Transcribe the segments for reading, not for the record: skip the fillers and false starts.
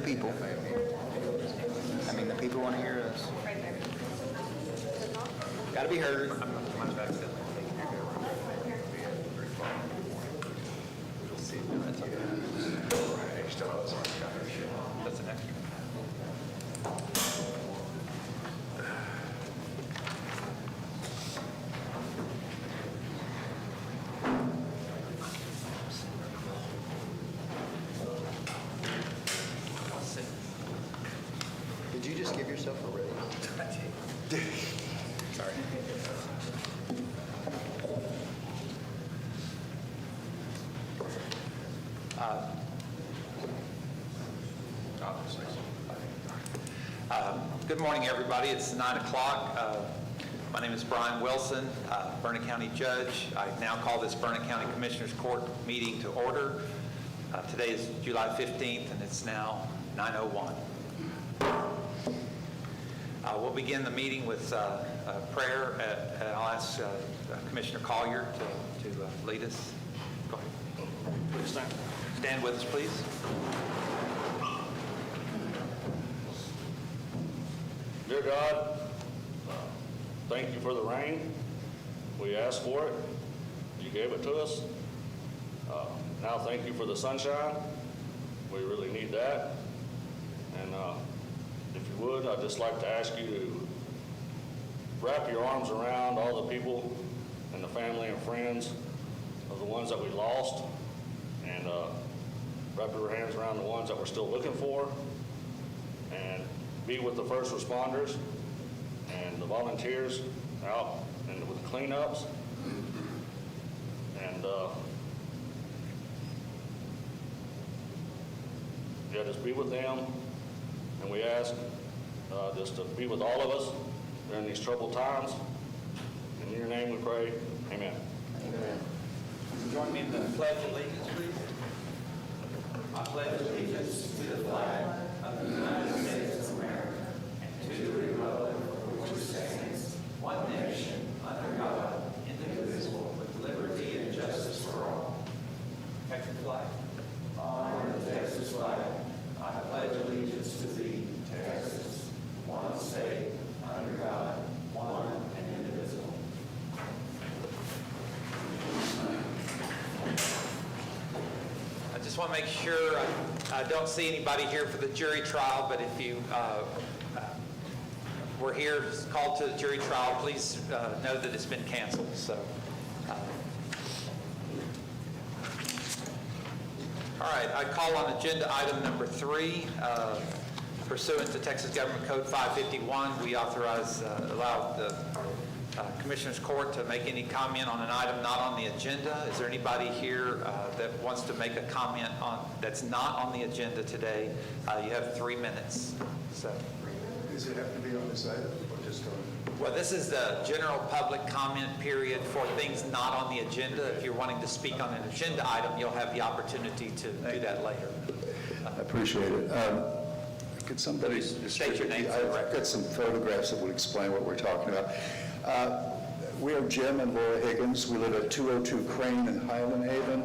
people. I mean, the people want to hear us. Got to be heard. That's an extra. Did you just give yourself a raise? Sorry. Good morning, everybody. It's 9 o'clock. My name is Brian Wilson, Burnett County Judge. I now call this Burnett County Commissioners Court meeting to order. Today is July 15th, and it's now 9:01. We'll begin the meeting with prayer, and I'll ask Commissioner Collier to lead us. Go ahead. Please stand. Stand with us, please. Dear God, thank you for the rain. We asked for it. You gave it to us. Now thank you for the sunshine. We really need that. And if you would, I'd just like to ask you to wrap your arms around all the people and the family and friends of the ones that we lost, and wrap your hands around the ones that we're still looking for, and be with the first responders and the volunteers out and with the cleanups, and yeah, just be with them. And we ask just to be with all of us during these troubled times. In your name we pray, amen. Amen. Join me in the Pledge of Allegiance, please. I pledge allegiance to the flag of the United States of America and to the republic for which it stands, one nation, under God, indivisible, with liberty and justice for all. Texas flag. Honor the Texas flag. I pledge allegiance to thee, Texas, one state, under God, one and indivisible. I just want to make sure, I don't see anybody here for the jury trial, but if you were here, called to the jury trial, please know that it's been canceled. So, all right, I call on agenda item number 3. Pursuant to Texas Government Code 551, we authorize, allow the Commissioners Court to make any comment on an item not on the agenda. Is there anybody here that wants to make a comment on that's not on the agenda today? You have 3 minutes. So, Does it have to be on this item or just on? well, this is the general public comment period for things not on the agenda. If you're wanting to speak on an agenda item, you'll have the opportunity to do that later. I appreciate it. Could somebody State your name for the I've record. got some photographs that would explain what we're talking about. We are Jim and Laura Higgins. We live at 202 Crane in Highland Haven,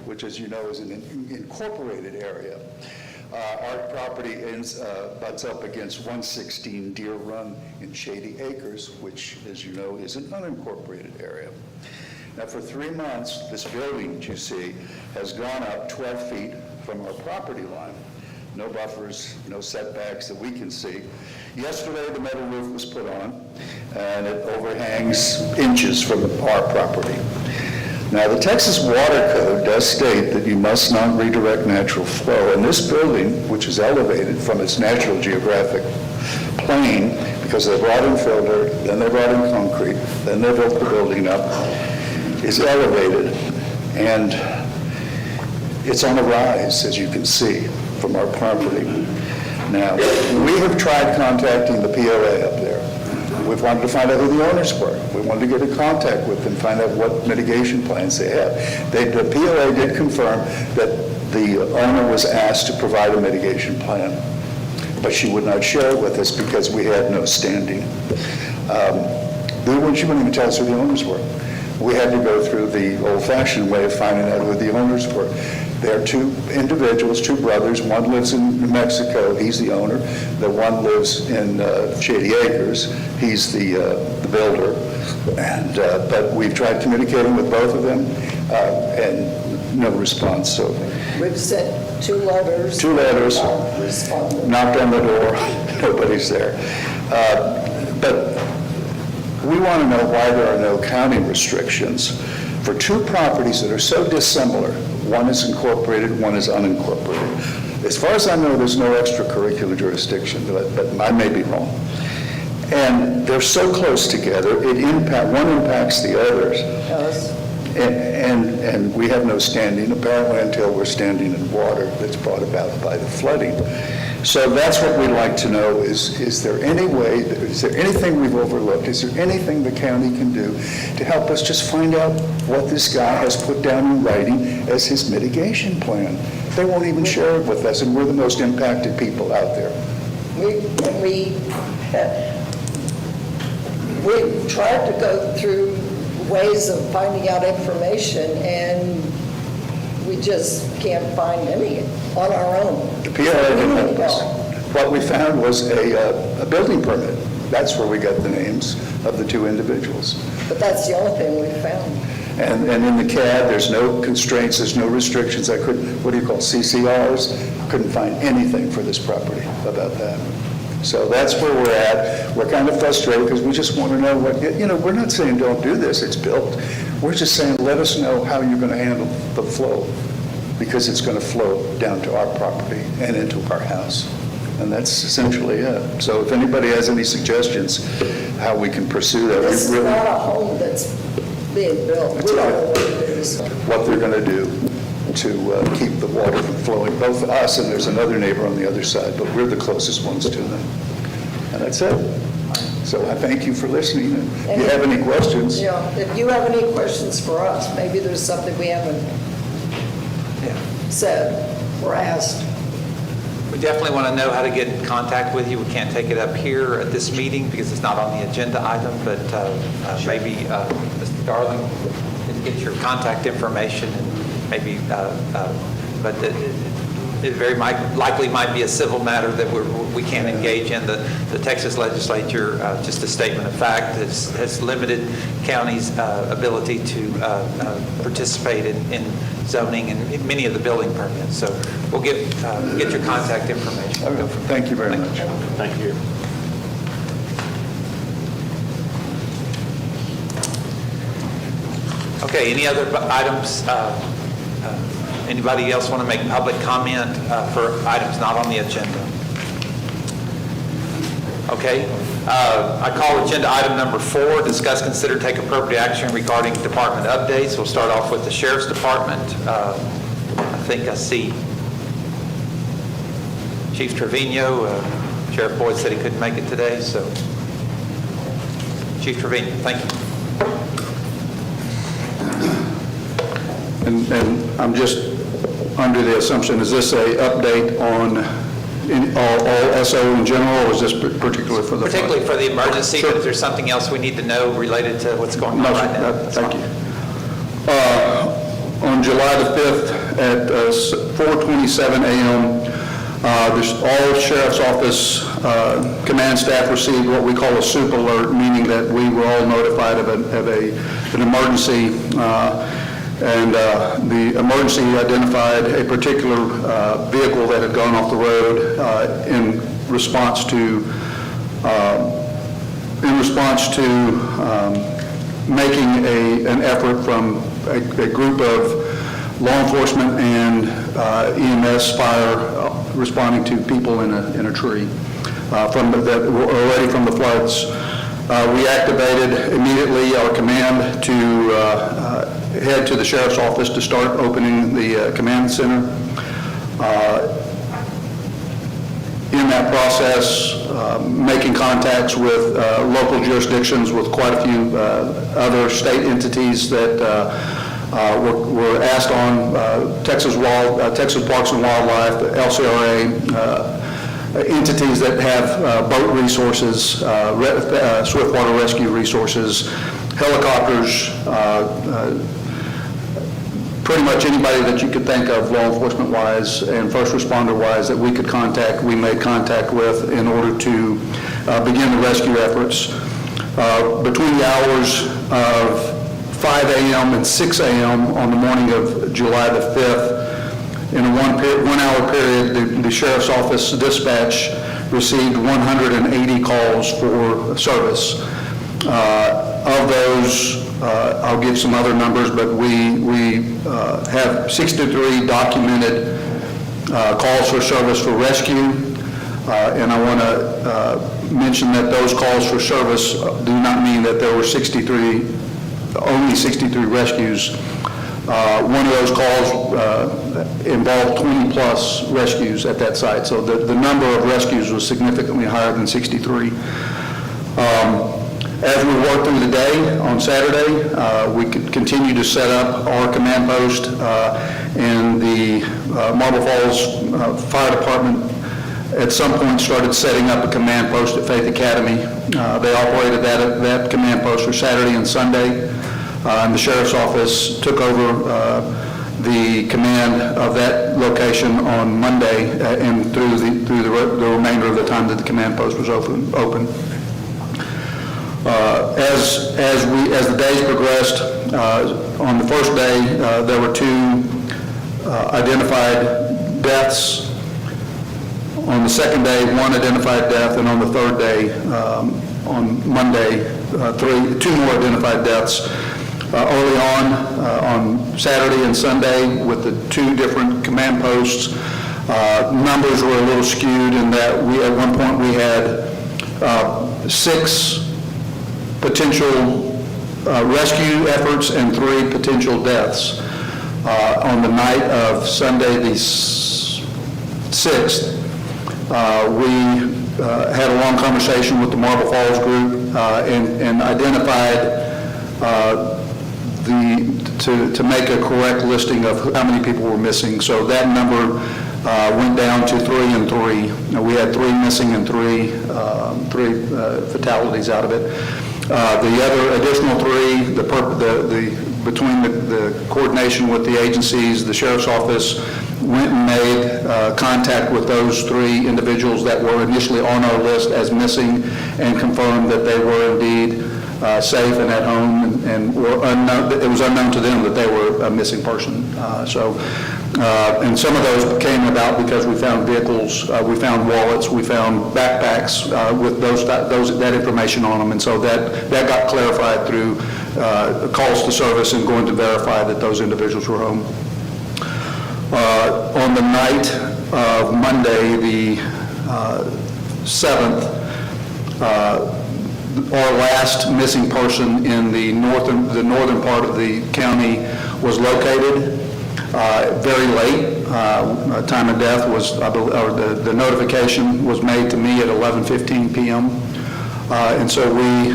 which, as you know, is an incorporated area. Our property butts up against 116 Deer Run in Shady Acres, which, as you know, is an unincorporated area. Now, for 3 months, this building that you see has gone up 12 feet from our property line. No buffers, no setbacks that we can see. Yesterday, the metal roof was put on, and it overhangs inches from our property. Now, the Texas Water Code does state that you must not redirect natural flow, and this building, which is elevated from its natural geographic plane, because they brought in fill dirt, then they brought in concrete, then they built the building up, is elevated, and it's on a rise, as you can see, from our property. Now, we have tried contacting the PLA up there. We've wanted to find out who the owners were. We wanted to get in contact with them, find out what mitigation plans they have. The PLA did confirm that the owner was asked to provide a mitigation plan, but she would not share it with us because we had no standing. She wouldn't even tell us who the owners were. We had to go through the old-fashioned way of finding out who the owners were. They're two individuals, two brothers. One lives in New Mexico, he's the owner. The one lives in Shady Acres, he's the builder. And, but we've tried communicating with both of them, and no response, so. We've sent 2 letters. 2 letters. Responded. Knocked on the door, nobody's there. But we want to know why there are no county restrictions for 2 properties that are so dissimilar. One is incorporated, one is unincorporated. As far as I know, there's no extracurricular jurisdiction, but I may be wrong. And they're so close together, one impacts the others. Yes. And we have no standing, apparently, until we're standing in water that's brought about by the flooding. So that's what we'd like to know, is there any way, is there anything we've overlooked? Is there anything the county can do to help us just find out what this guy has put down in writing as his mitigation plan? They won't even share it with us, and we're the most impacted people out there. We tried to go through ways of finding out information, and we just can't find any on our own. The PRA didn't help us. What we found was a building permit. That's where we got the names of the 2 individuals. But that's the only thing we found. And in the CAD, there's no constraints, there's no restrictions. I couldn't, what do you call CCRs? Couldn't find anything for this property about that. So that's where we're at. We're kind of frustrated because we just want to know what, we're not saying don't do this, it's built. We're just saying let us know how you're going to handle the flow, because it's going to flow down to our property and into our house. And that's essentially it. So if anybody has any suggestions how we can pursue that, This is we really, not a home that's being built. We don't know what it is. what they're going to do to keep the water from flowing, both us and there's another neighbor on the other side, but we're the closest ones to them. And that's it. So I thank you for listening. And if you have any questions, If you have any questions for us, maybe there's something we haven't said or asked. We definitely want to know how to get in contact with you. We can't take it up here at this meeting because it's not on the agenda item, but maybe Mr. Darling can get your contact information and maybe, but it very likely might be a civil matter that we can't engage in. The Texas legislature, just a statement of fact, has limited counties' ability to participate in zoning and many of the building permits. So we'll get your contact information. okay, thank you very much. Thank you. Okay, any other items? Anybody else want to make public comment for items not on the agenda? Okay. I call agenda item number 4, discuss, consider, take appropriate action regarding department updates. We'll start off with the Sheriff's Department. I think I see Chief Trevino. Sheriff Boyd said he couldn't make it today, so Chief Trevino, thank you. And I'm just under the assumption, is this a update on all SO in general, or is this particular for the flood? Particularly for the emergency, Sure. but if there's something else we need to know related to what's going on No, right now. that's thank fine. you. On July the 5th at 4:27 a.m., all Sheriff's Office command staff received what we call a soup alert, meaning that we were all notified of an emergency. And the emergency identified a particular vehicle that had gone off the road in response to making an effort from a group of law enforcement and EMS fire responding to people in a tree that were already from the floods. We activated immediately our command to head to the Sheriff's Office to start opening the command center. In that process, making contacts with local jurisdictions, with quite a few other state entities that were asked on, Texas Parks and Wildlife, the LCRA, entities that have boat resources, swiftwater rescue resources, helicopters, pretty much anybody that you could think of, law enforcement-wise and first responder-wise, that we could contact, we made contact with in order to begin the rescue efforts. Between the hours of 5 a.m. and 6 a.m. on the morning of July the 5th, in a one-hour period, the Sheriff's Office dispatch received 180 calls for service. Of those, I'll give some other numbers, but we have 63 documented calls for service for rescue, and I want to mention that those calls for service do not mean that there were only 63 rescues. One of those calls involved 20-plus rescues at that site, so the number of rescues was significantly higher than 63. As we worked through the day on Saturday, we could continue to set up our command post, and the Marble Falls Fire Department at some point started setting up a command post at Faith Academy. They operated that command post for Saturday and Sunday, and the Sheriff's Office took over the command of that location on Monday and through the remainder of the time that the command post was open. As the days progressed, on the first day, there were 2 identified deaths. On the second day, 1 identified death, and on the third day, on Monday, 2 more identified deaths. Early on Saturday and Sunday, with the 2 different command posts, numbers were a little skewed in that at one point we had 6 potential rescue efforts and 3 potential deaths. On the night of Sunday the 6th, we had a long conversation with the Marble Falls group and identified to make a correct listing of how many people were missing. So that number went down to 3 and 3. We had 3 missing and 3 fatalities out of it. The other additional 3, between the coordination with the agencies, the Sheriff's Office went and made contact with those 3 individuals that were initially on our list as missing and confirmed that they were indeed safe and at home, and were unknown. It was unknown to them that they were a missing person. And some of those came about because we found vehicles, we found wallets, we found backpacks with that information on them, and so that got clarified through calls to service and going to verify that those individuals were home. On the night of Monday, the 7th, our last missing person in the northern part of the county was located very late. Time of death was, the notification was made to me at 11:15 p.m. And so we,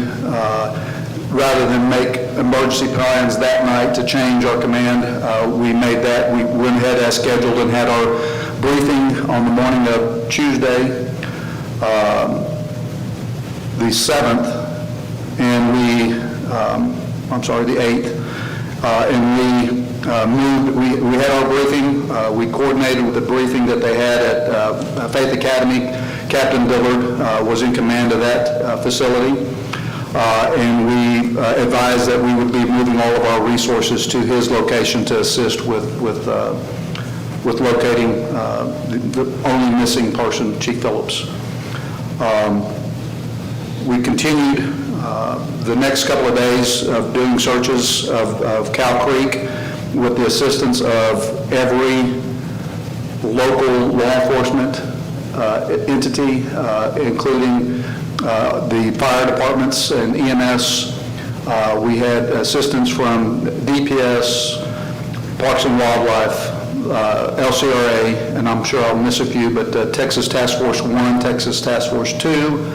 rather than make emergency plans that night to change our command, we went ahead as scheduled and had our briefing on the morning of Tuesday, the 7th, and the 8th, and we had our briefing. We coordinated with the briefing that they had at Faith Academy. Captain Dillard was in command of that facility, and we advised that we would be moving all of our resources to his location to assist with locating the only missing person, Chief Phillips. We continued the next couple of days of doing searches of Cow Creek with the assistance of every local law enforcement entity, including the fire departments and EMS. We had assistance from DPS, Parks and Wildlife, LCRA, and I'm sure I'll miss a few, but Texas Task Force 1, Texas Task Force 2,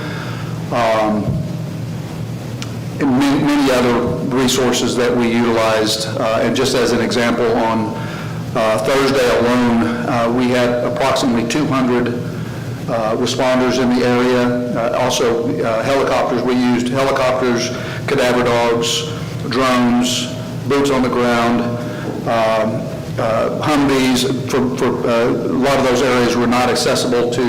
and many other resources that we utilized. And just as an example, on Thursday alone, we had approximately 200 responders in the area. Also, helicopters. We used helicopters, cadaver dogs, drones, boots on the ground, Humvees. For a lot of those areas were not accessible to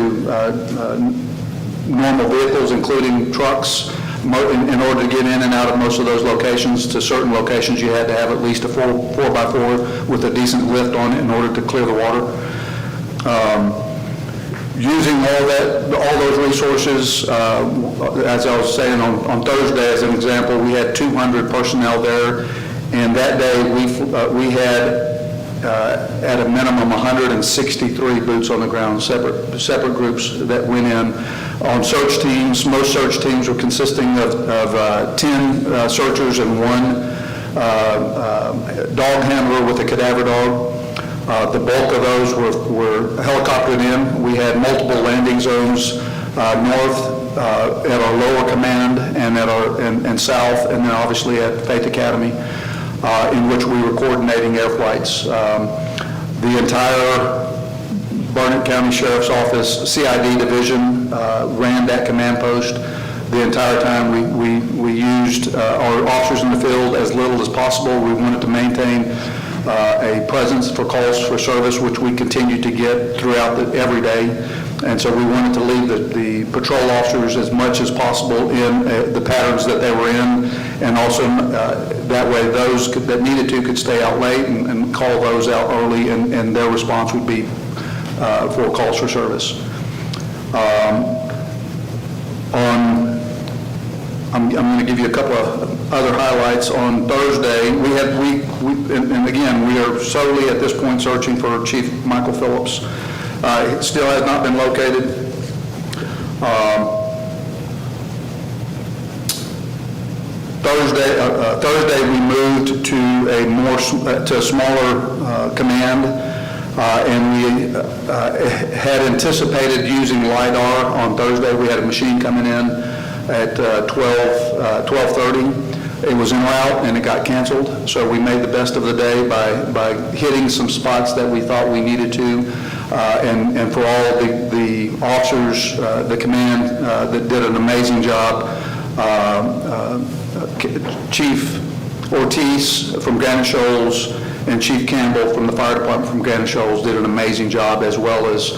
normal vehicles, including trucks. In order to get in and out of most of those locations, to certain locations, you had to have at least a 4x4 with a decent lift on it in order to clear the water. Using all those resources, as I was saying, on Thursday, as an example, we had 200 personnel there, and that day we had at a minimum 163 boots on the ground, separate groups that went in on search teams. Most search teams were consisting of 10 searchers and one dog handler with a cadaver dog. The bulk of those were helicoptered in. We had multiple landing zones north at our lower command and and south, and then obviously at Faith Academy, in which we were coordinating air flights. The entire Burnett County Sheriff's Office CID division ran that command post. The entire time we used our officers in the field as little as possible. We wanted to maintain a presence for calls for service, which we continued to get throughout every day. And so we wanted to leave the patrol officers as much as possible in the patterns that they were in, and also that way those that needed to could stay out late and call those out early, and their response would be for calls for service. I'm going to give you a couple of other highlights. On Thursday, and again, we are solely at this point searching for Chief Michael Phillips. It still has not been located. Thursday we moved to a smaller command, and we had anticipated using LIDAR on Thursday. We had a machine coming in at 12:30. It was en route and it got canceled, so we made the best of the day by hitting some spots that we thought we needed to, and for all the officers, the command that did an amazing job. Chief Ortiz from Granite Shoals and Chief Campbell from the fire department from Granite Shoals did an amazing job, as well as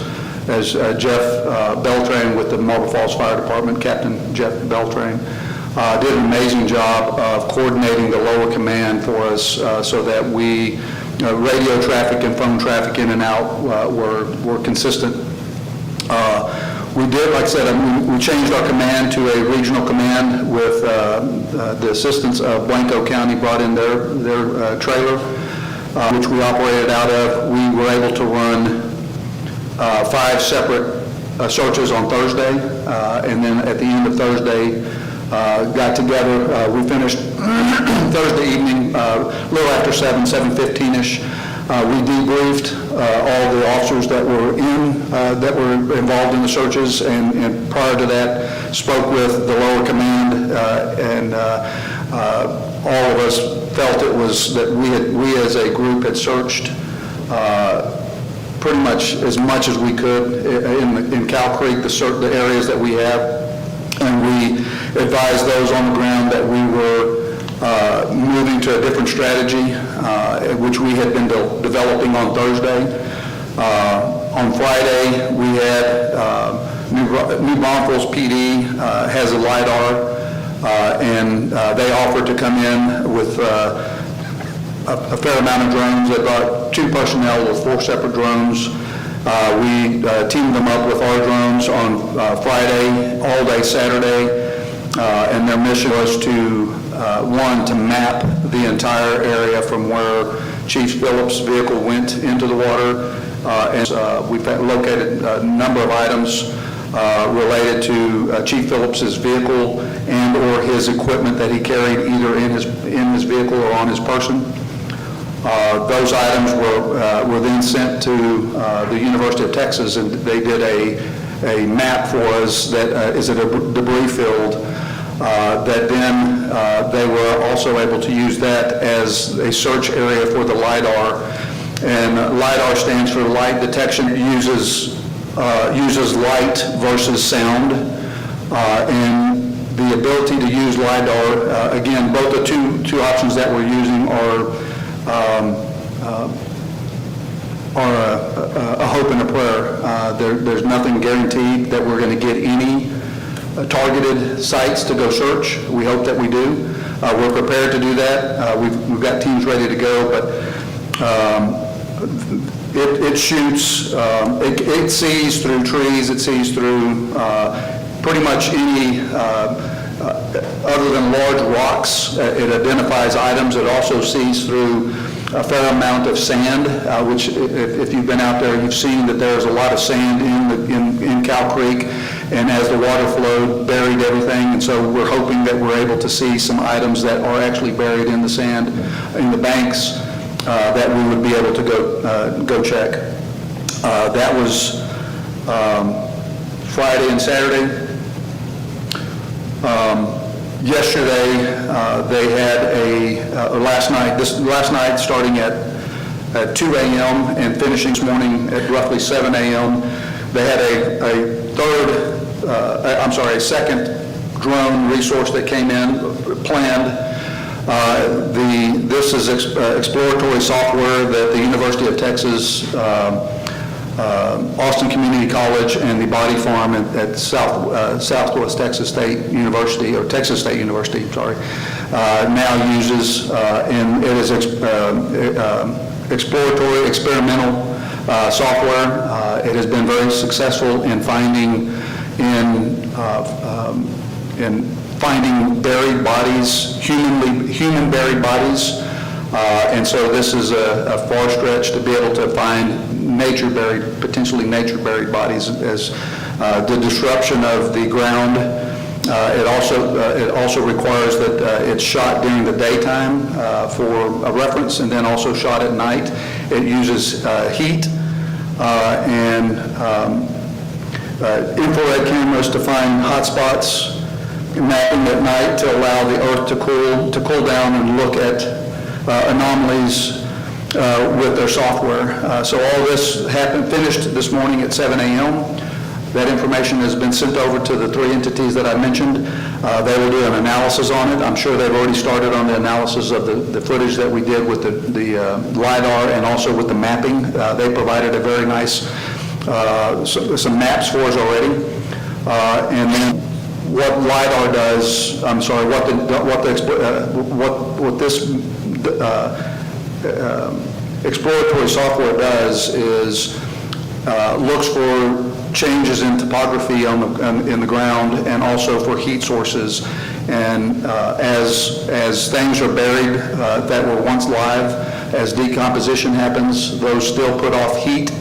Jeff Beltran with the Marble Falls Fire Department, Captain Jeff Beltran, did an amazing job of coordinating the lower command for us, so that we, radio traffic and phone traffic in and out were consistent. We did, like I said, we changed our command to a regional command with the assistance of Blanco County brought in their trailer, which we operated out of. We were able to run 5 separate searches on Thursday, and then at the end of Thursday, got together. We finished Thursday evening, a little after 7:15-ish. We debriefed all the officers that were involved in the searches, and prior to that, spoke with the lower command, and all of us felt it was that we as a group had searched pretty much as we could in Cow Creek, the areas that we have, and we advised those on the ground that we were moving to a different strategy, which we had been developing on Thursday. On Friday, we had New Braunfels PD has a LIDAR, and they offered to come in with a fair amount of drones. They brought 2 personnel with 4 separate drones. We teamed them up with our drones on Friday, all day Saturday, and their mission was to map the entire area from where Chief Phillips' vehicle went into the water, and we've located a number of items related to Chief Phillips' vehicle and or his equipment that he carried either in his vehicle or on his person. Those items were then sent to the University of Texas, and they did a map for us that is at a debris field. That then they were also able to use that as a search area for the LIDAR. And LIDAR stands for light detection. It uses light versus sound. And the ability to use LIDAR, again, both the two options that we're using are are a hope and a prayer. There's nothing guaranteed that we're going to get any targeted sites to go search. We hope that we do. We're prepared to do that. We've got teams ready to go, but it shoots, it sees through trees, it sees through pretty much any, other than large rocks. It identifies items. It also sees through a fair amount of sand, which if you've been out there, you've seen that there's a lot of sand in Cow Creek, and as the water flowed, buried everything, and so we're hoping that we're able to see some items that are actually buried in the sand, in the banks, that we would be able to go check. That was Friday and Saturday. Yesterday, they had last night starting at 2 a.m. and finishing this morning at roughly 7 a.m., they had a second drone resource that came in, planned. This is exploratory software that the University of Texas, Austin Community College, and the Body Farm at Southwest Texas State University, or Texas State University, sorry, now uses, and it is exploratory, experimental software. It has been very successful in finding buried bodies, human buried bodies, and so this is a far stretch to be able to find potentially nature-buried bodies, as the disruption of the ground. It also requires that it's shot during the daytime for a reference, and then also shot at night. It uses heat and infrared cameras to find hot spots, mapping at night to allow the earth to cool down and look at anomalies with their software. So all this finished this morning at 7 a.m. That information has been sent over to the three entities that I mentioned. They will do an analysis on it. I'm sure they've already started on the analysis of the footage that we did with the LiDAR and also with the mapping. They provided a very nice, some maps for us already. And then what LiDAR does, what this exploratory software does is looks for changes in topography in the ground, and also for heat sources. And as things are buried that were once live, as decomposition happens, those still put off heat,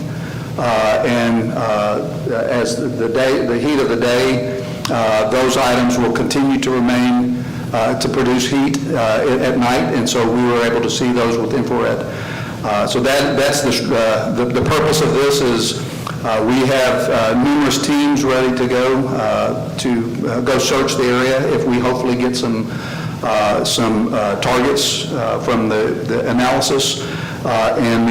and as the heat of the day, those items will continue to remain to produce heat at night, and so we were able to see those with infrared. So that's the purpose of this is we have numerous teams ready to go search the area if we hopefully get some targets from the analysis, and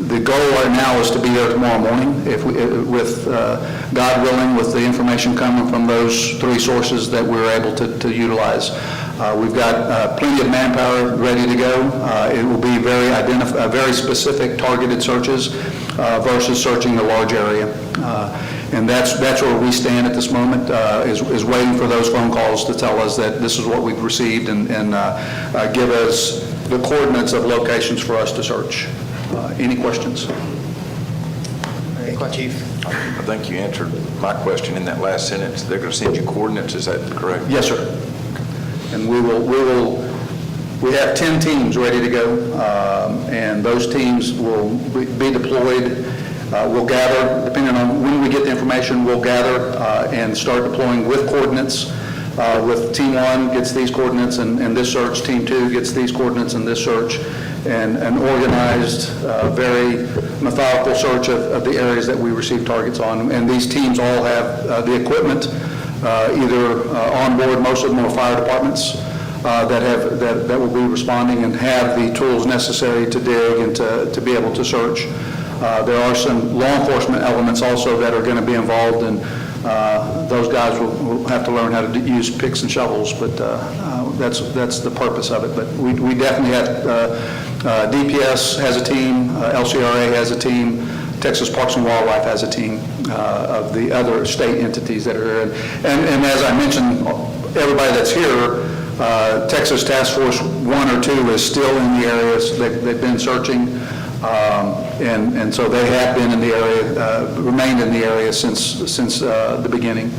the goal right now is to be there tomorrow morning, with God willing, with the information coming from those three sources that we're able to utilize. We've got plenty of manpower ready to go. It will be very specific targeted searches versus searching a large area. And that's where we stand at this moment, is waiting for those phone calls to tell us that this is what we've received and give us the coordinates of locations for us to search. Any questions? Any questions, Chief? I think you answered my question in that last sentence. They're going to send you coordinates, is that correct? Yes, sir. And we have 10 teams ready to go, and those teams will be deployed. We'll gather, depending on when we get the information, we'll gather and start deploying with coordinates. With Team 1 gets these coordinates and this search, Team 2 gets these coordinates and this search, and an organized, very methodical search of the areas that we receive targets on. And these teams all have the equipment, either on board. Most of them are fire departments that will be responding and have the tools necessary to dig and to be able to search. There are some law enforcement elements also that are going to be involved, and those guys will have to learn how to use picks and shovels, but that's the purpose of it. But we definitely have DPS has a team, LCRA has a team, Texas Parks and Wildlife has a team of the other state entities that are here. And as I mentioned, everybody that's here, Texas Task Force 1 or 2 is still in the areas. They've been searching, and so they have been in the area, remained in the area since the beginning.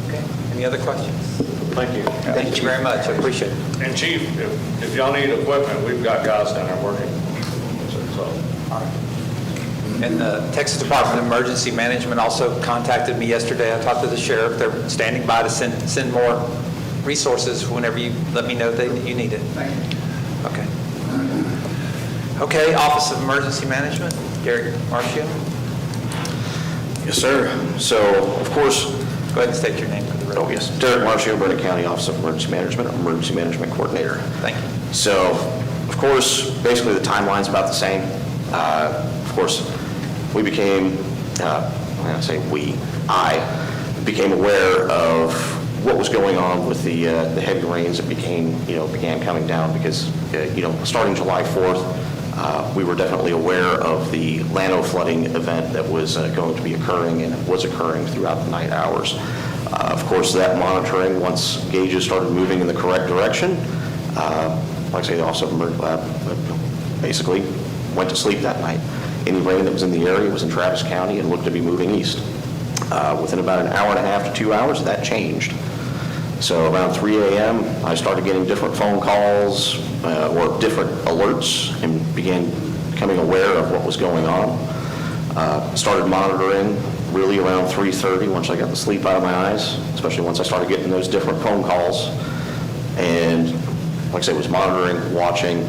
Okay, any other questions? Thank you. Thank you very much, I appreciate it. And Chief, if y'all need equipment, we've got guys down there working. So, And the Texas Department of Emergency Management also contacted me yesterday. I talked to the sheriff. They're standing by to send more resources whenever you let me know that you need it. Thank you. Okay. Okay, Office of Emergency Management, Gary Marcio. Yes, sir. So, of course, Go ahead and state your name for the record. oh yes, Derek Marcio, Burnett County Office of Emergency Management, Emergency Management Coordinator. Thank you. So, of course, basically the timeline's about the same. Of course, we became, I became aware of what was going on with the heavy rains that began coming down because, starting July 4th, we were definitely aware of the Llano flooding event that was going to be occurring, and it was occurring throughout the night hours. Of course, that monitoring, once gauges started moving in the correct direction, like I say, the Office of basically went to sleep that night. Any rain that was in the area was in Travis County and looked to be moving east. Within about an hour and a half to 2 hours, that changed. So around 3 a.m., I started getting different phone calls or different alerts and began becoming aware of what was going on. Started monitoring really around 3:30 once I got the sleep out of my eyes, especially once I started getting those different phone calls. And like I say, was monitoring, watching,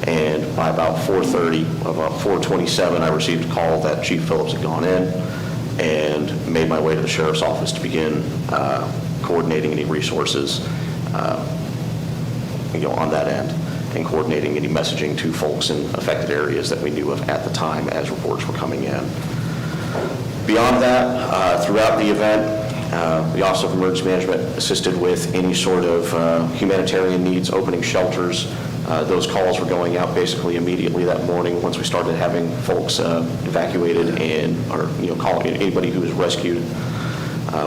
and by about 4:30, about 4:27, I received a call that Chief Phillips had gone in and made my way to the sheriff's office to begin coordinating any resources, on that end, and coordinating any messaging to folks in affected areas that we knew of at the time as reports were coming in. Beyond that, throughout the event, the Office of Emergency Management assisted with any sort of humanitarian needs, opening shelters. Those calls were going out basically immediately that morning once we started having folks evacuated or calling anybody who was rescued.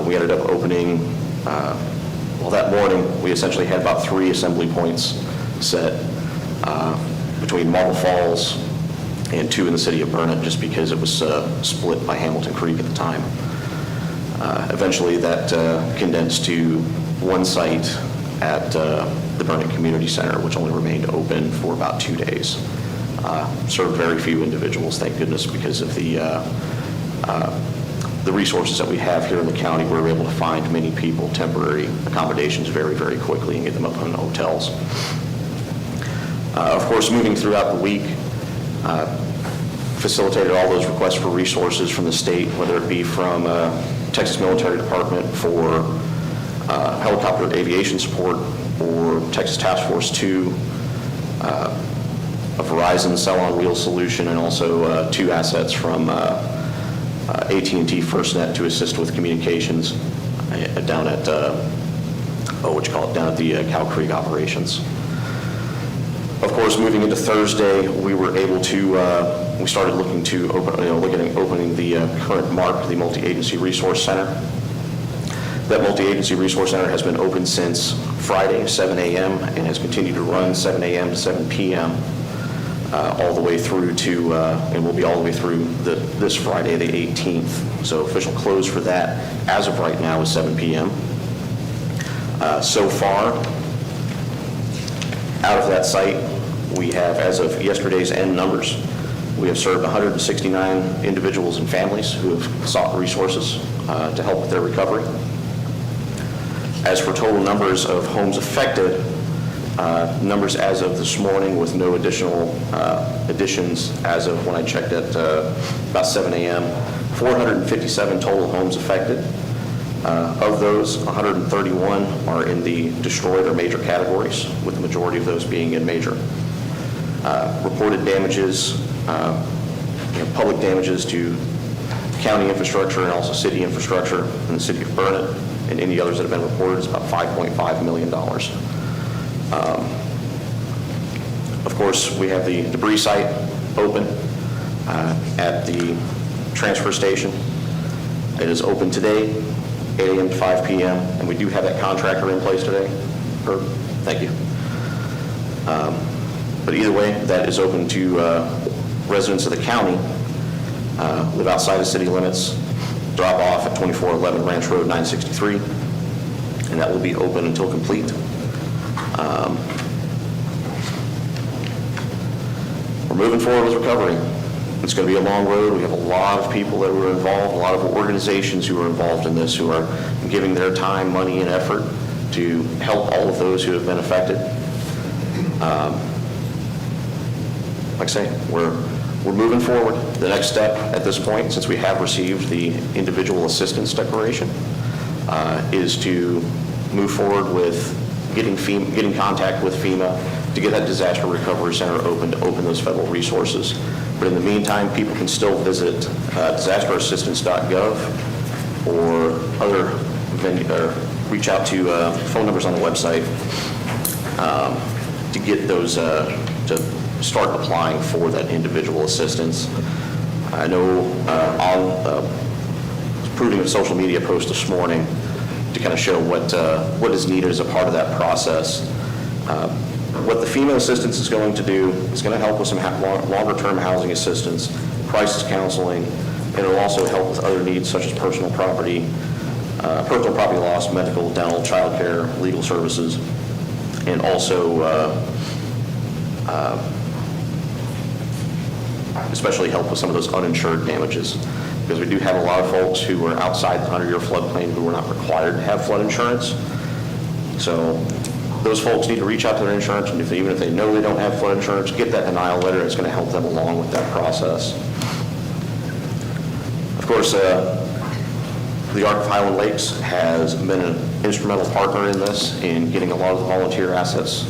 We ended up opening, that morning, we essentially had about 3 assembly points set between Marble Falls and 2 in the city of Burnett, just because it was split by Hamilton Creek at the time. Eventually, that condensed to 1 site at the Burnett Community Center, which only remained open for about 2 days. Served very few individuals, thank goodness, because of the resources that we have here in the county. We were able to find many people temporary accommodations very, very quickly and get them up in hotels. Of course, moving throughout the week, facilitated all those requests for resources from the state, whether it be from Texas Military Department for helicopter aviation support, or Texas Task Force 2, a Verizon cell-on-wheels solution, and also 2 assets from AT&T FirstNet to assist with communications down at down at the Cow Creek operations. Of course, moving into Thursday, we were able to, we started looking to opening the current MARC, the Multi-Agency Resource Center. That Multi-Agency Resource Center has been open since Friday, 7 a.m., and has continued to run 7 a.m. to 7 p.m. All the way through to, and will be all the way through this Friday, the 18th. So official close for that, as of right now, is 7 p.m. So far, out of that site, we have, as of yesterday's end numbers, we have served 169 individuals and families who have sought resources to help with their recovery. As for total numbers of homes affected, numbers as of this morning with no additional additions as of when I checked at about 7 a.m., 457 total homes affected. Of those, 131 are in the destroyed or major categories, with the majority of those being in major. Reported damages, public damages to county infrastructure and also city infrastructure in the city of Burnett, and any others that have been reported is about $5.5 million. Of course, we have the debris site open at the transfer station. It is open today, 8 a.m. to 5 p.m., and we do have that contractor in place today. Thank you. But either way, that is open to residents of the county, live outside the city limits, drop off at 2411 Ranch Road 963, and that will be open until complete. We're moving forward with recovery. It's going to be a long road. We have a lot of people that were involved, a lot of organizations who are involved in this, who are giving their time, money, and effort to help all of those who have been affected. Like I say, we're moving forward. The next step at this point, since we have received the individual assistance declaration, is to move forward with getting contact with FEMA to get that disaster recovery center open, to open those federal resources. But in the meantime, people can still visit disasterassistance.gov or other reach out to phone numbers on the website to get those, to start applying for that individual assistance. I know on approving a social media post this morning to kind of show what is needed as a part of that process. What the FEMA assistance is going to do is going to help with some longer-term housing assistance, crisis counseling, and it will also help with other needs such as personal property loss, medical, dental, child care, legal services, and also especially help with some of those uninsured damages, because we do have a lot of folks who are outside the 100-year floodplain who are not required to have flood insurance. So those folks need to reach out to their insurance, and even if they know they don't have flood insurance, get that denial letter. It's going to help them along with that process. Of course, the Arc of Highland Lakes has been an instrumental partner in this, in getting a lot of the volunteer assets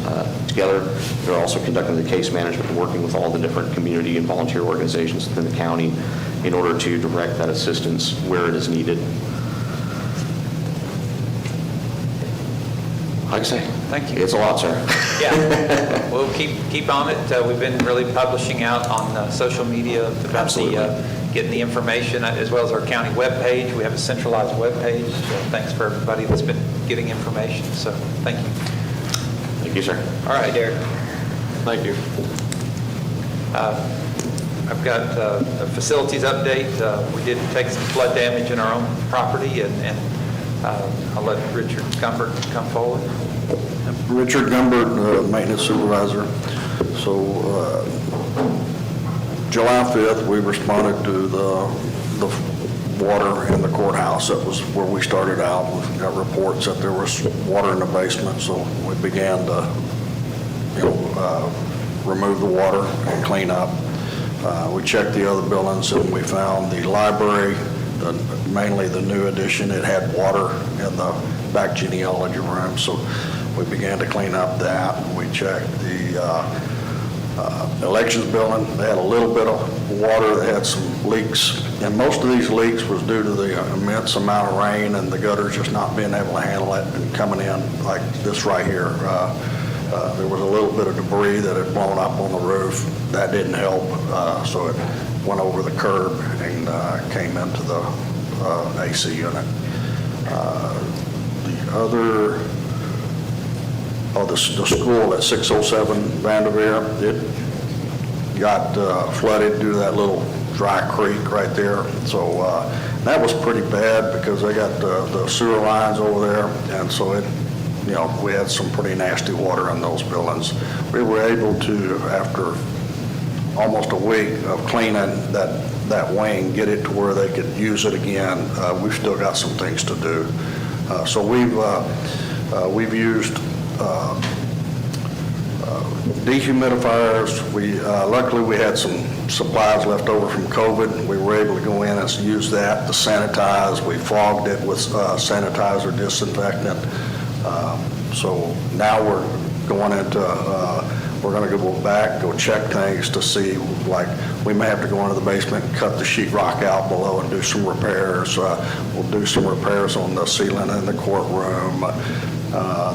together. They're also conducting the case management and working with all the different community and volunteer organizations within the county in order to direct that assistance where it is needed. Like I say, Thank you. it's a lot, sir. Yeah, we'll keep on it. We've been really publishing out on social media about Absolutely. Getting the information, as well as our county webpage. We have a centralized webpage. So thanks for everybody that's been getting information. So thank you. Thank you, sir. All right, Derek. Thank you. I've got a facilities update. We did take some flood damage in our own property, and I'll let Richard Gumbert come forward. Richard Gumbert, maintenance supervisor. So July 5th, we responded to the water in the courthouse. That was where we started out. We got reports that there was water in the basement, so we began to, remove the water and clean up. We checked the other buildings, and we found the library, mainly the new addition. It had water in the back genealogy room, so we began to clean up that. We checked the elections building. They had a little bit of water. They had some leaks, and most of these leaks was due to the immense amount of rain and the gutters just not being able to handle it and coming in like this right here. There was a little bit of debris that had blown up on the roof. That didn't help, so it went over the curb and came into the AC unit. The other, the school at 607 Vanderveer, it got flooded due to that little dry creek right there. So that was pretty bad because they got the sewer lines over there, and so it, we had some pretty nasty water in those buildings. We were able to, after almost a week of cleaning that wing, get it to where they could use it again. We've still got some things to do. So we've used dehumidifiers. Luckily we had some supplies left over from COVID. We were able to go in and use that to sanitize. We fogged it with sanitizer, disinfectant. So now we're going into we're going to go back, go check things to see, like, we may have to go into the basement and cut the sheet rock out below and do some repairs. We'll do some repairs on the ceiling in the courtroom.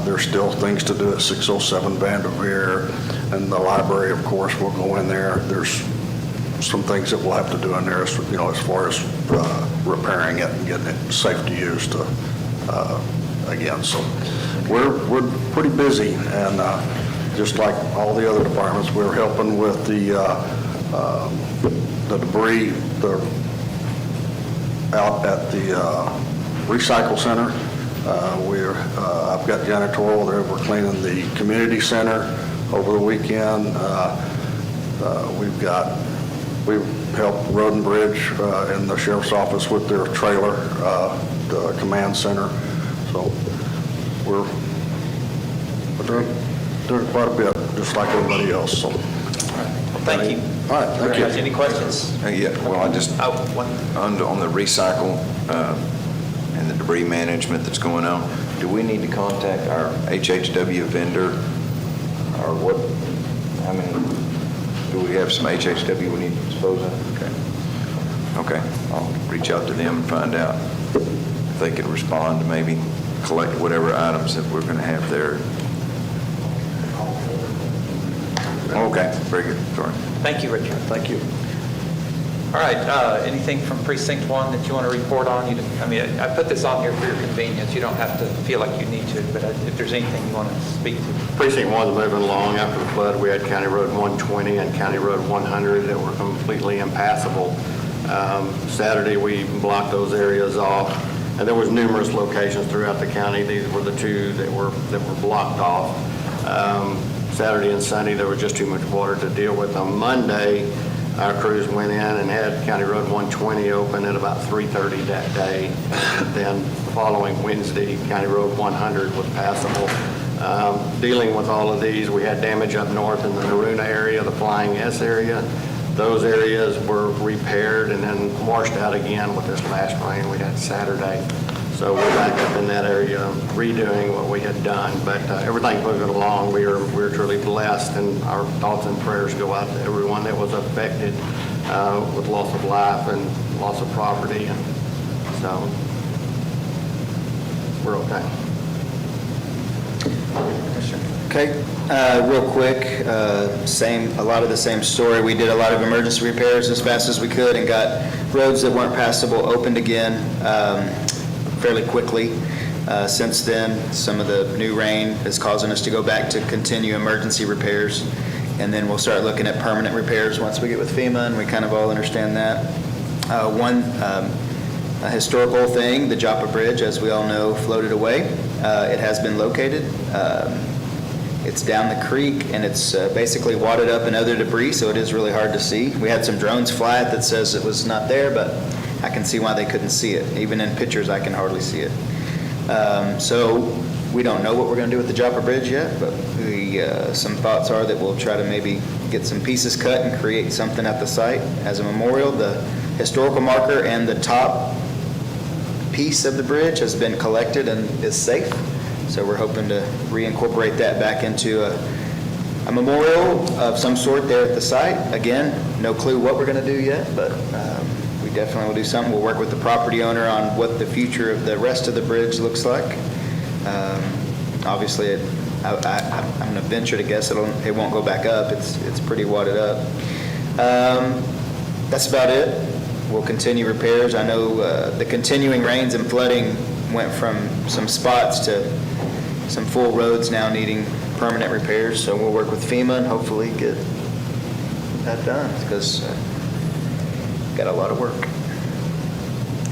There's still things to do at 607 Vanderveer, and the library, of course, we'll go in there. There's some things that we'll have to do in there, as far as repairing it and getting it safe to use again. So we're pretty busy, and just like all the other departments, we're helping with the debris out at the recycle center. I've got janitorial there. We're cleaning the community center over the weekend. We've helped Road and Bridge in the sheriff's office with their trailer, the command center. So we're doing quite a bit, just like everybody else. So. Thank you. All right, thank you. Any questions? Yeah, well, I just, Oh, one. on the recycle and the debris management that's going on, do we need to contact our HHW vendor, or what, I mean, do we have some HHW we need to dispose of? Okay, I'll reach out to them and find out if they could respond to maybe collect whatever items that we're going to have there. Okay, very good, sorry. Thank you, Richard. Thank you. All right, anything from Precinct 1 that you want to report on? I put this on here for your convenience. You don't have to feel like you need to, but if there's anything you want to speak to. Precinct 1's moving along. After the flood, we had County Road 120 and County Road 100 that were completely impassable. Saturday, we blocked those areas off, and there was numerous locations throughout the county. These were the two that were blocked off. Saturday and Sunday, there was just too much water to deal with. On Monday, our crews went in and had County Road 120 open at about 3:30 that day. Then the following Wednesday, County Road 100 was passable. Dealing with all of these, we had damage up north in the Naruna area, the Flying S area. Those areas were repaired and then washed out again with this last rain we had Saturday. So we're back up in that area redoing what we had done, but everything's moving along. We're truly blessed, and our thoughts and prayers go out to everyone that was affected with loss of life and loss of property, and so we're okay. Okay, real quick, a lot of the same story. We did a lot of emergency repairs as fast as we could and got roads that weren't passable opened again fairly quickly. Since then, some of the new rain is causing us to go back to continue emergency repairs, and then we'll start looking at permanent repairs once we get with FEMA, and we kind of all understand that. A historical thing, the Joppa Bridge, as we all know, floated away. It has been located. It's down the creek, and it's basically wadded up in other debris, so it is really hard to see. We had some drones fly it that says it was not there, but I can see why they couldn't see it. Even in pictures, I can hardly see it. So we don't know what we're going to do with the Joppa Bridge yet, but some thoughts are that we'll try to maybe get some pieces cut and create something at the site as a memorial. The historical marker and the top piece of the bridge has been collected and is safe. So we're hoping to reincorporate that back into a memorial of some sort there at the site. Again, no clue what we're going to do yet, but we definitely will do something. We'll work with the property owner on what the future of the rest of the bridge looks like. Obviously, I'm going to venture to guess it won't go back up. It's pretty wadded up. That's about it. We'll continue repairs. I know the continuing rains and flooding went from some spots to some full roads now needing permanent repairs, so we'll work with FEMA and hopefully get that done, because got a lot of work.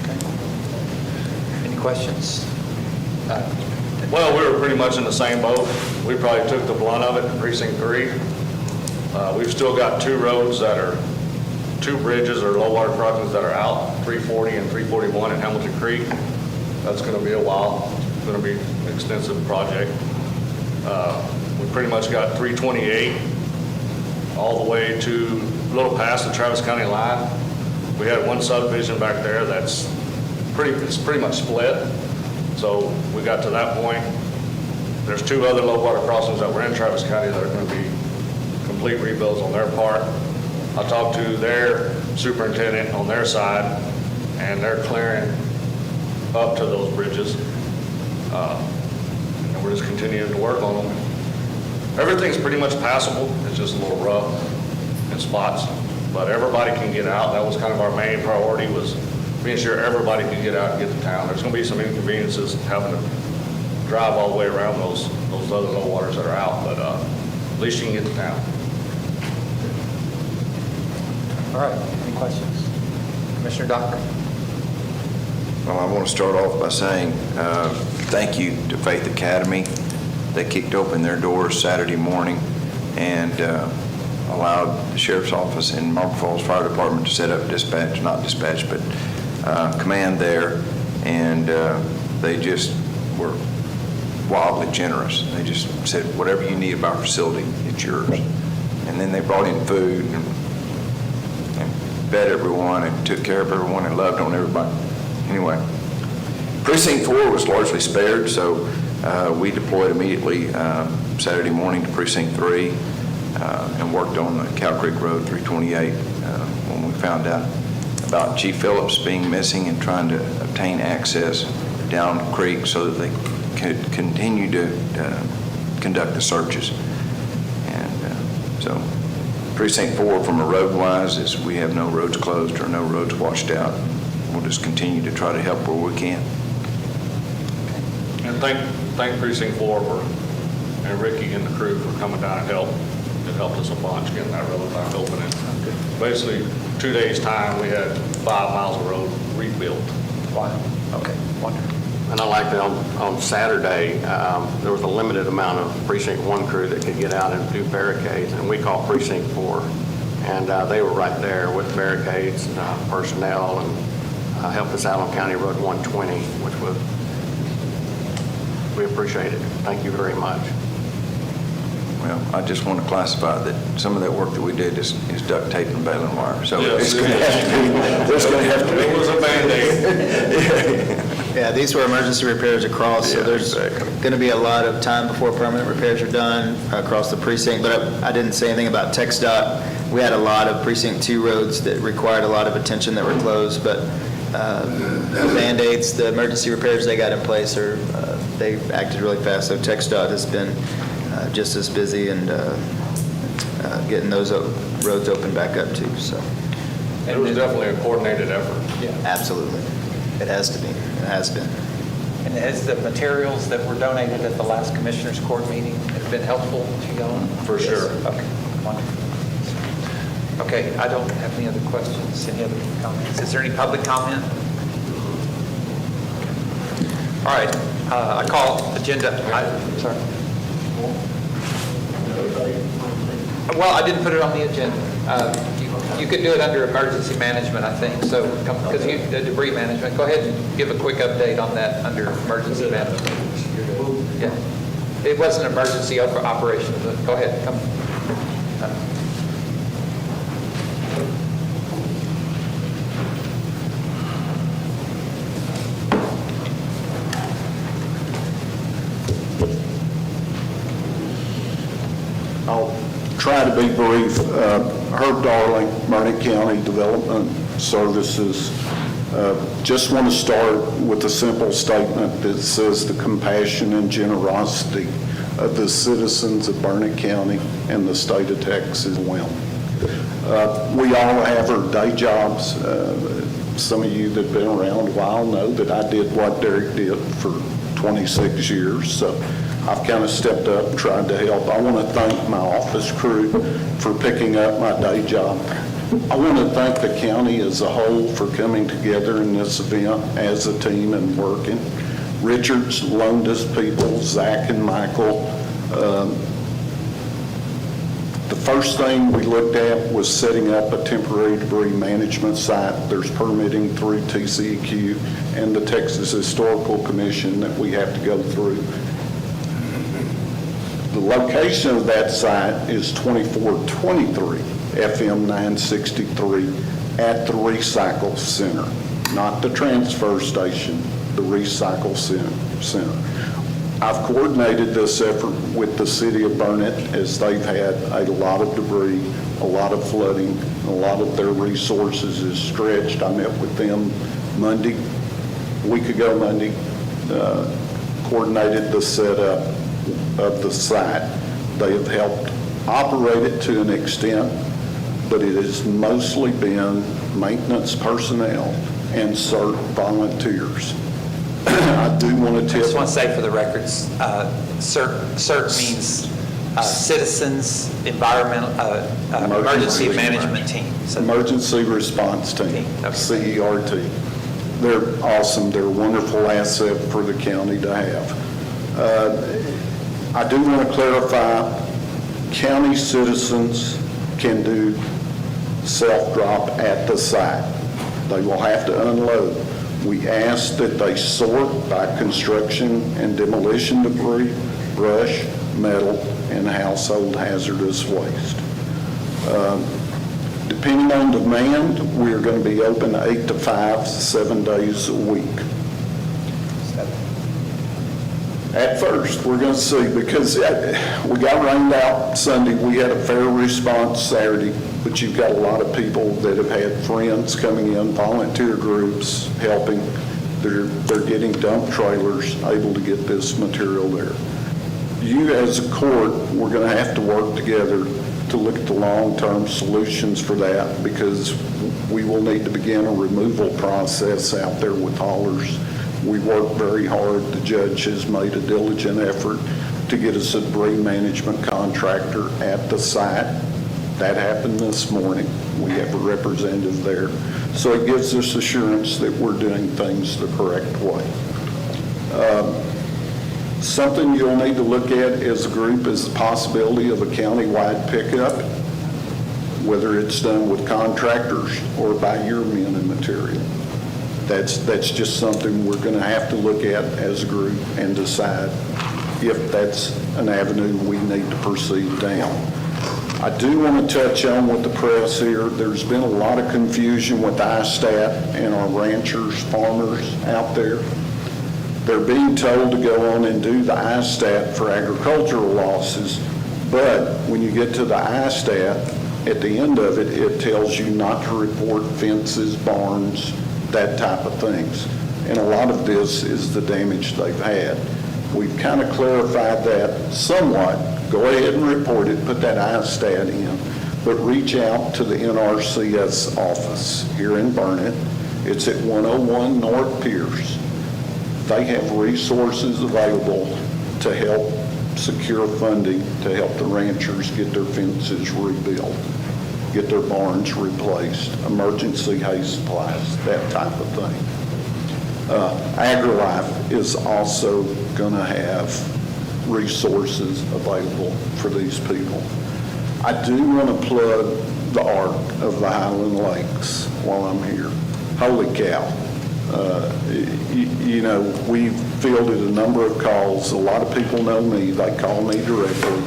Okay. Any questions? Well, we were pretty much in the same boat. We probably took the blunt of it in Precinct 3. We've still got two bridges or low water crossings that are out, 340 and 341 in Hamilton Creek. That's going to be a while. It's going to be an extensive project. We pretty much got 328 all the way to a little past the Travis County line. We had one subdivision back there that's pretty much split. So we got to that point. There's two other low water crossings that were in Travis County that are going to be complete rebuilds on their part. I talked to their superintendent on their side, and they're clearing up to those bridges. And we're just continuing to work on them. Everything's pretty much passable, it's just a little rough in spots, but everybody can get out. That was kind of our main priority, was being sure everybody can get out and get to town. There's gonna be some inconveniences having to drive all the way around those other low waters that are out, but at least you can get to town. All right, any questions? Commissioner Docker? Well, I want to start off by saying thank you to Faith Academy. They kicked open their doors Saturday morning and allowed the Sheriff's Office and Marble Falls Fire Department to set up command there, and they just were wildly generous. They just said, whatever you need of our facility, it's yours. And then they brought in food and fed everyone and took care of everyone and loved on everybody. Anyway, Precinct 4 was largely spared, so we deployed immediately Saturday morning to Precinct 3 and worked on the Cow Creek Road 328 when we found out about Chief Phillips being missing and trying to obtain access down the creek so that they could continue to conduct the searches. And so Precinct 4, from a road-wise, is we have no roads closed or no roads washed out. We'll just continue to try to help where we can. And thank Precinct 4 and Ricky and the crew for coming down and help. It helped us a bunch getting that road back open. And basically, 2 days' time, we had 5 miles of road rebuilt. Wow, okay, wonderful. And I like that on Saturday, there was a limited amount of Precinct 1 crew that could get out and do barricades, and we called Precinct 4, and they were right there with barricades, personnel, and helped us out on County Road 120, which we appreciate it. Thank you very much. Well, I just want to classify that some of that work that we did is duct tape and baling wire. So Yes, it's going to have to be, there's going to have to be. It was a Band-Aid. Yeah, these were emergency repairs across, so Yeah, there's exactly. going to be a lot of time before permanent repairs are done across the precinct, but I didn't say anything about TxDOT. We had a lot of Precinct 2 roads that required a lot of attention that were closed, but the Band-Aids, the emergency repairs they got in place, they acted really fast, so TxDOT has been just as busy and getting those roads open back up too, so. It was definitely a coordinated effort. Absolutely. It has to be. It has been. And has the materials that were donated at the last Commissioners Court meeting have been helpful to y'all? For sure. Okay, wonderful. Okay, I don't have any other questions. Any other comments? Is there any public comment? All right, I call agenda. Sorry. Well, I didn't put it on the agenda. You could do it under emergency management, I think, so, because the debris management. Go ahead and give a quick update on that under emergency management. Yeah. It was an emergency operation, but go ahead, come. I'll try to be brief. Herb Darling, Burnet County Development Services. Just want to start with a simple statement that says the compassion and generosity of the citizens of Burnet County and the state of Texas well. We all have our day jobs. Some of you that have been around a while know that I did what Derek did for 26 years, so I've kind of stepped up and tried to help. I want to thank my office crew for picking up my day job. I want to thank the county as a whole for coming together in this event as a team and working. Richards loaned us people, Zach and Michael. The first thing we looked at was setting up a temporary debris management site. There's permitting through TCEQ and the Texas Historical Commission that we have to go through. The location of that site is 2423 FM 963 at the Recycle Center, not the transfer station, the Recycle Center. I've coordinated this effort with the city of Burnett as they've had a lot of debris, a lot of flooding, a lot of their resources is stretched. I met with them a week ago Monday, coordinated the setup of the site. They have helped operate it to an extent, but it has mostly been maintenance personnel and CERT volunteers. I do want to I tip. just want to say for the records, CERT means Citizens Environmental, Emergency Management Team. So- Emergency Response Team, Okay. CERT. They're awesome. They're a wonderful asset for the county to have. I do want to clarify, county citizens can do self-drop at the site. They will have to unload. We ask that they sort by construction and demolition debris, brush, metal, and household hazardous waste. Depending on demand, we are going to be open 8 to 5, 7 days a week. At first, we're going to see, because we got rained out Sunday, we had a fair response Saturday, but you've got a lot of people that have had friends coming in, volunteer groups helping. They're getting dump trailers able to get this material there. You as a court, we're going to have to work together to look at the long-term solutions for that, because we will need to begin a removal process out there with haulers. We work very hard. The judge has made a diligent effort to get us a debris management contractor at the site. That happened this morning. We have a representative there. So it gives us assurance that we're doing things the correct way. Something you'll need to look at as a group is the possibility of a county-wide pickup, whether it's done with contractors or by your men and material. That's just something we're going to have to look at as a group and decide if that's an avenue we need to proceed down. I do want to touch on with the press here, there's been a lot of confusion with ISTAT and our ranchers, farmers out there. They're being told to go on and do the ISTAT for agricultural losses, but when you get to the ISTAT, at the end of it, it tells you not to report fences, barns, that type of things. And a lot of this is the damage they've had. We've kind of clarified that somewhat. Go ahead and report it, put that ISTAT in, but reach out to the NRCS office here in Burnett. It's at 101 North Pierce. They have resources available to help secure funding to help the ranchers get their fences rebuilt, get their barns replaced, emergency hay supplies, that type of thing. AgriLife is also going to have resources available for these people. I do want to plug the Ark of the Highland Lakes while I'm here. Holy cow. We've fielded a number of calls. A lot of people know me. They call me directly.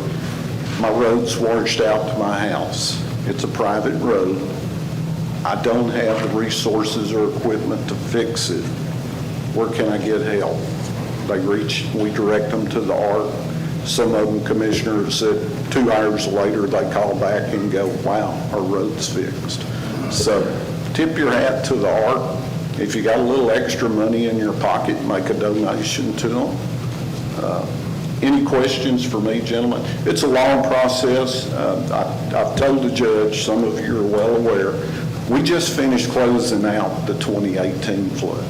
My road's washed out to my house. It's a private road. I don't have the resources or equipment to fix it. Where can I get help? We direct them to the Ark. Some of them, Commissioner, said 2 hours later, they call back and go, wow, our road's fixed. So tip your hat to the Ark. If you got a little extra money in your pocket, make a donation to them. Any questions for me, gentlemen? It's a long process. I've told the judge, some of you are well aware, we just finished closing out the 2018 flood.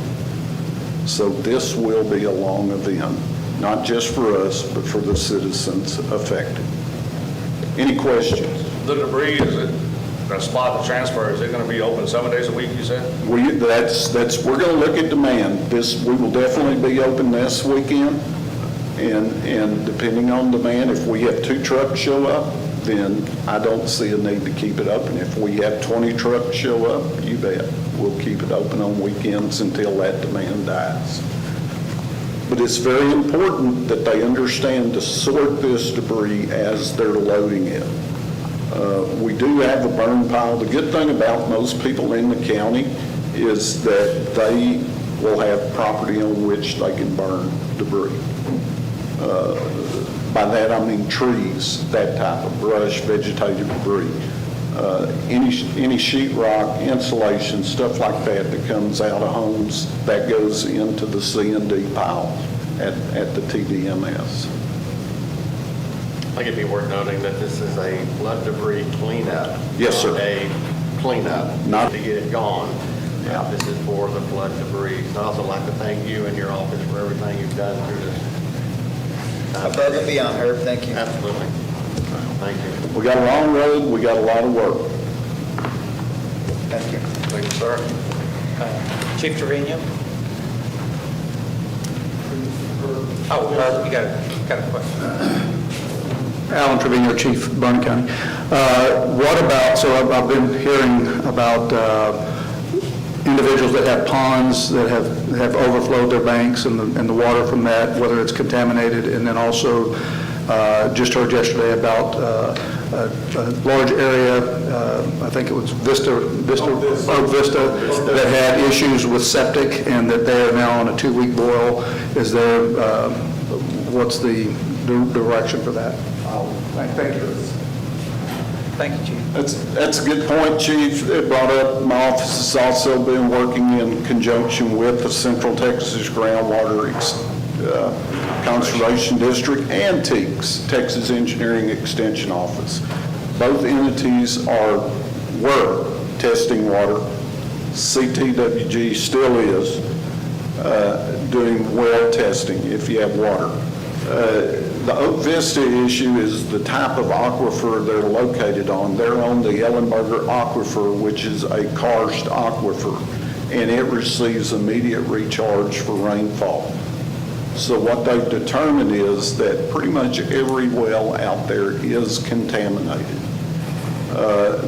So this will be a long event, not just for us, but for the citizens affected. Any questions? The debris, is it, that spot to transfer, is it going to be open 7 days a week, you said? We're going to look at demand. We will definitely be open this weekend, and depending on demand, if we have 2 trucks show up, then I don't see a need to keep it open. If we have 20 trucks show up, you bet, we'll keep it open on weekends until that demand dies. But it's very important that they understand to sort this debris as they're loading it. We do have a burn pile. The good thing about most people in the county is that they will have property on which they can burn debris. By that, I mean trees, that type of brush, vegetative debris. Any sheetrock, insulation, stuff like that that comes out of homes, that goes into the C&D pile at the TDMS. I think it'd be worth noting that this is a flood debris cleanup. Yes, sir. Not a cleanup, Not- to get it gone. This is for the flood debris. I'd also like to thank you and your office for everything you've done through this. Above and beyond, Herb, thank you. Absolutely. Thank you. We got a long road, we got a lot of work. Thank you. Thank you, sir. Chief Trevino? Oh, Herb, you got a question? Alan Trevino, Chief, Burnett County. What about, so I've been hearing about individuals that have ponds that have overflowed their banks and the water from that, whether it's contaminated, and then also just heard yesterday about a large area, I think it was Vista, that had issues with septic and that they are now on a 2-week boil. Is there, what's the direction for that? Thank you. Thank you, Chief. That's a good point, Chief. It brought up, my office has also been working in conjunction with the Central Texas Groundwater Conservation District and TEEX, Texas Engineering Extension Office. Both entities were testing water. CTWG still is doing well testing if you have water. The Oak Vista issue is the type of aquifer they're located on. They're on the Ellenberger Aquifer, which is a karst aquifer, and it receives immediate recharge for rainfall. So what they've determined is that pretty much every well out there is contaminated.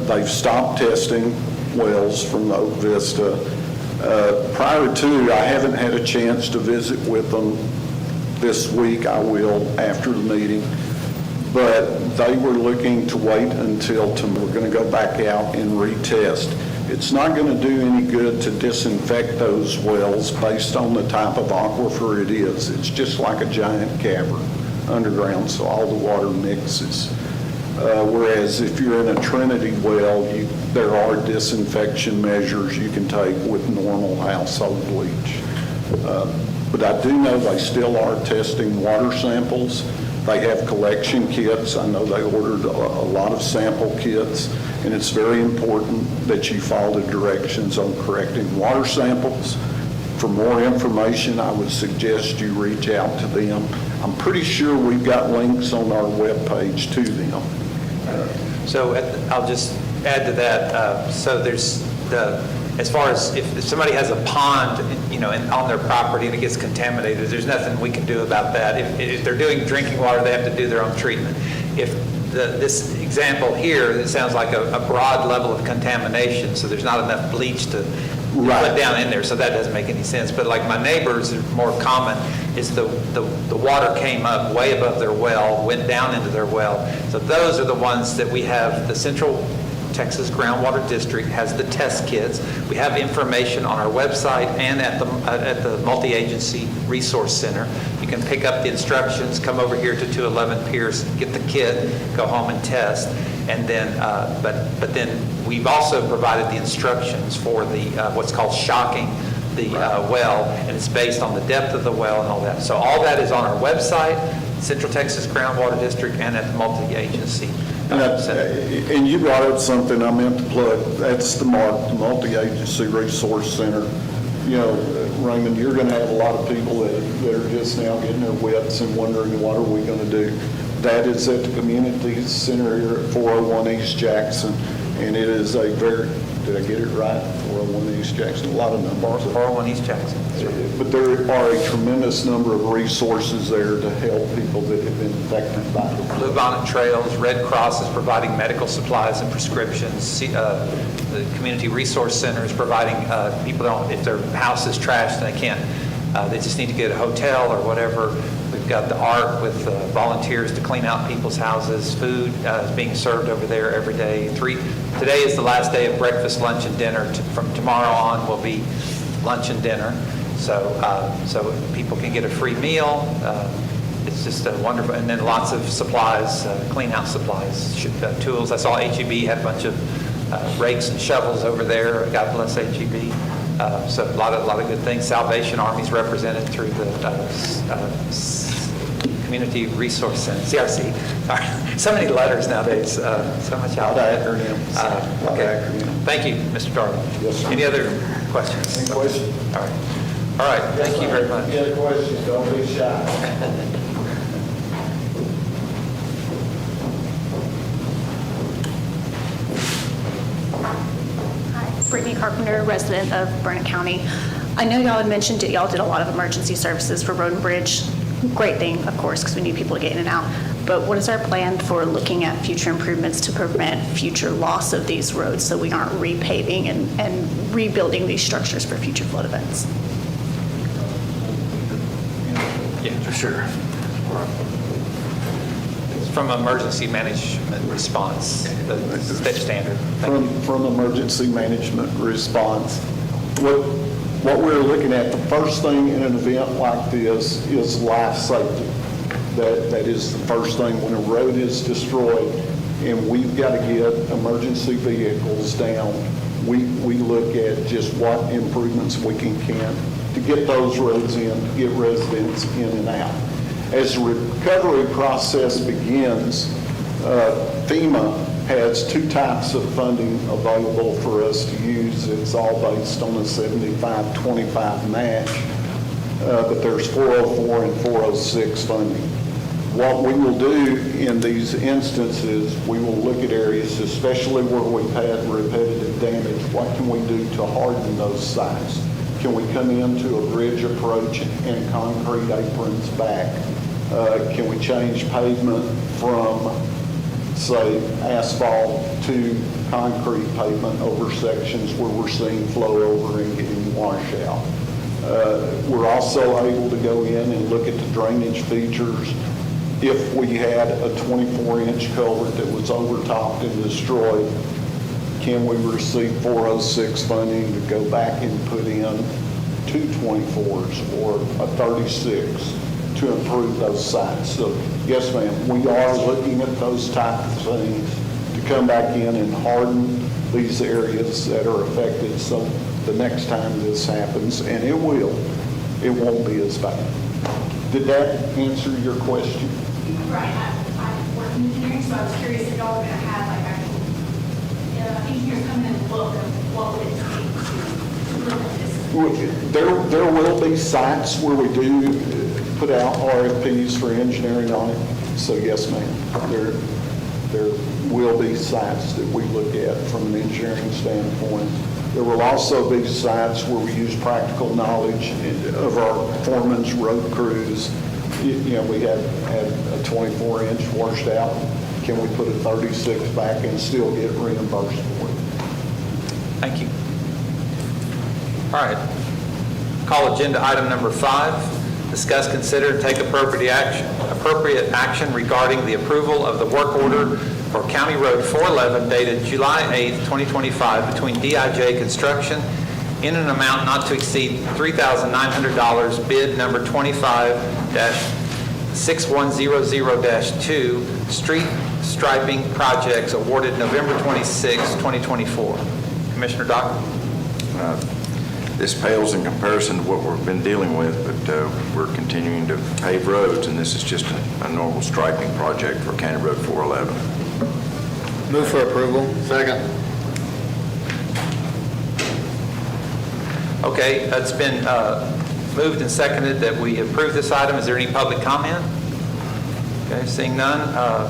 They've stopped testing wells from the Oak Vista. Prior to, I haven't had a chance to visit with them this week. I will after the meeting. But they were looking to wait until tomorrow. We're going to go back out and retest. It's not going to do any good to disinfect those wells based on the type of aquifer it is. It's just like a giant cavern underground, so all the water mixes. Whereas if you're in a Trinity well, there are disinfection measures you can take with normal household bleach. But I do know they still are testing water samples. They have collection kits. I know they ordered a lot of sample kits, and it's very important that you follow the directions on correcting water samples. For more information, I would suggest you reach out to them. I'm pretty sure we've got links on our webpage to them. So I'll just add to that. So there's as far as if somebody has a pond, on their property and it gets contaminated, there's nothing we can do about that. If they're doing drinking water, they have to do their own treatment. If this example here, it sounds like a broad level of contamination, so there's not enough bleach to put down in there, so that doesn't make any sense. But like my neighbors, more common is the water came up way above their well, went down into their well. So those are the ones that we have. The Central Texas Groundwater District has the test kits. We have information on our website and at the Multi-Agency Resource Center. You can pick up the instructions, come over here to 211 Pierce, get the kit, go home and test. And then, but then we've also provided the instructions for the what's called shocking the well, and it's based on the depth of the well and all that. So all that is on our website, Central Texas Groundwater District, and at the Multi-Agency Center. And you brought up something I meant to plug. That's the MARC, the Multi-Agency Resource Center. Raymond, you're going to have a lot of people that are just now getting their wits and wondering, what are we going to do? That is at the Community Center here at 401 East Jackson, and it is a very, did I get it right? 401 East Jackson, a lot of numbers. 401 East Jackson. But there are a tremendous number of resources there to help people that have been affected by the Blue Bonnet Trails, Red Cross is providing medical supplies and prescriptions. The Community Resource Center is providing people if their house is trashed and they can't, they just need to get a hotel or whatever. We've got the ARC with volunteers to clean out people's houses. Food is being served over there every day. Today is the last day of breakfast, lunch, and dinner. From tomorrow on will be lunch and dinner. So people can get a free meal. it's just wonderful. And then lots of supplies, clean out supplies, tools. I saw HEB had a bunch of rakes and shovels over there. God bless HEB. So a lot of good things. Salvation Army's represented through the Community Resource Center, CRC. Sorry. So many letters nowadays, so much alphabet. Okay. Thank you, Mr. Darling. Yes, sir. Any other questions? Any questions? All right. All right, thank you very much. Get a question, don't be shy. Hi, Brittany Carpenter, resident of Burnett County. I know y'all had mentioned that y'all did a lot of emergency services for Road and Bridge. Great thing, of course, because we need people to get in and out. But what is our plan for looking at future improvements to prevent future loss of these roads so we aren't repaving and rebuilding these structures for future flood events? Yeah, sure. From emergency management response, the state standard. From emergency management response, what we're looking at, the first thing in an event like this is life safety. That is the first thing. When a road is destroyed and we've got to get emergency vehicles down, we look at just what improvements we can to get those roads in, to get residents in and out. As the recovery process begins, FEMA has two types of funding available for us to use. It's all based on a 75-25 match, but there's 404 and 406 funding. What we will do in these instances, we will look at areas, especially where we've had repetitive damage. What can we do to harden those sites? Can we come into a bridge approach and concrete aprons back? Can we change pavement from, say, asphalt to concrete pavement over sections where we're seeing flow over and getting washout? We're also able to go in and look at the drainage features. If we had a 24-inch culvert that was overtopped and destroyed, can we receive 406 funding to go back and put in two 24s or a 36 to improve those sites? So yes, ma'am, we are looking at those type of things to come back in and harden these areas that are affected so the next time this happens, and it will, it won't be as bad. Did that answer your question? Right. I work in engineering, so I was curious if y'all were going to have like actual engineers come in and look at what would it take to look at this. There will be sites where we do put out RFPs for engineering on it. So yes, ma'am, there will be sites that we look at from an engineering standpoint. There will also be sites where we use practical knowledge of our foreman's road crews. You know, we had a 24-inch washed out. Can we put a 36 back and still get reimbursed for it? Thank you. All right. Call agenda item number 5. Discuss, consider, and take appropriate action regarding the approval of the work order for County Road 411 dated July 8th, 2025 between DIJ Construction in an amount not to exceed $3,900, bid number 25-6100-2, street striping projects awarded November 26, 2024. Commissioner Dock. This pales in comparison to what we've been dealing with, but we're continuing to pave roads, and this is just a normal striping project for County Road 411. Move for approval. Second. Okay, it's been moved and seconded that we approve this item. Is there any public comment? Okay, seeing none.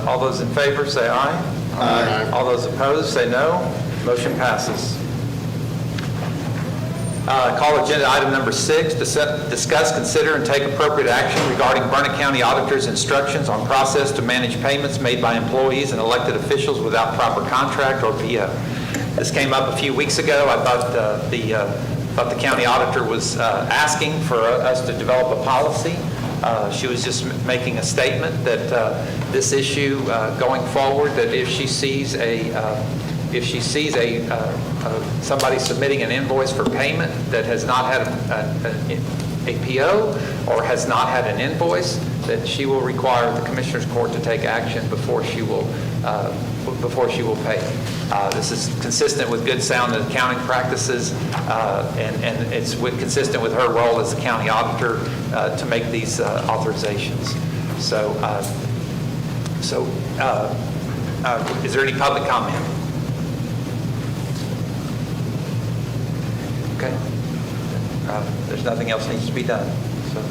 All those in favor say aye. Aye. All those opposed say no. Motion passes. Call agenda item number 6, discuss, consider, and take appropriate action regarding Burnett County Auditor's instructions on process to manage payments made by employees and elected officials without proper contract or PO. This came up a few weeks ago. I thought the county auditor was asking for us to develop a policy. She was just making a statement that this issue going forward, that if she sees somebody submitting an invoice for payment that has not had a PO or has not had an invoice, that she will require the Commissioners Court to take action before she will pay. This is consistent with good sound accounting practices, and it's consistent with her role as the county auditor to make these authorizations. So, is there any public comment? Okay. There's nothing else needs to be done. So.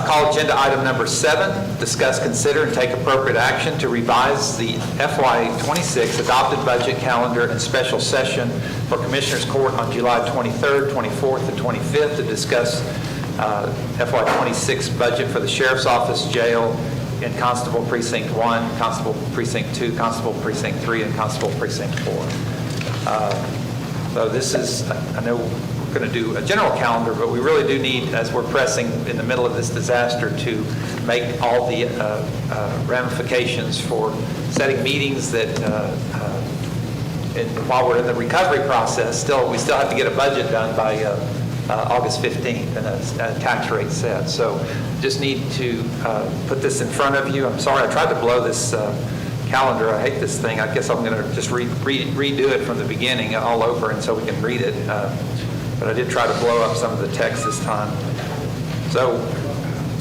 Call agenda item number 7, discuss, consider, and take appropriate action to revise the FY26 adopted budget calendar and special session for Commissioners Court on July 23rd, 24th, and 25th to discuss FY26 budget for the Sheriff's Office, Jail, and Constable Precinct 1, Constable Precinct 2, Constable Precinct 3, and Constable Precinct 4. So this is, I know we're going to do a general calendar, but we really do need, as we're pressing in the middle of this disaster, to make all the ramifications for setting meetings that, and while we're in the recovery process, we still have to get a budget done by August 15th and a tax rate set. So just need to put this in front of you. I'm sorry, I tried to blow this calendar. I hate this thing. I guess I'm going to just redo it from the beginning all over, and so we can read it. But I did try to blow up some of the text this time. So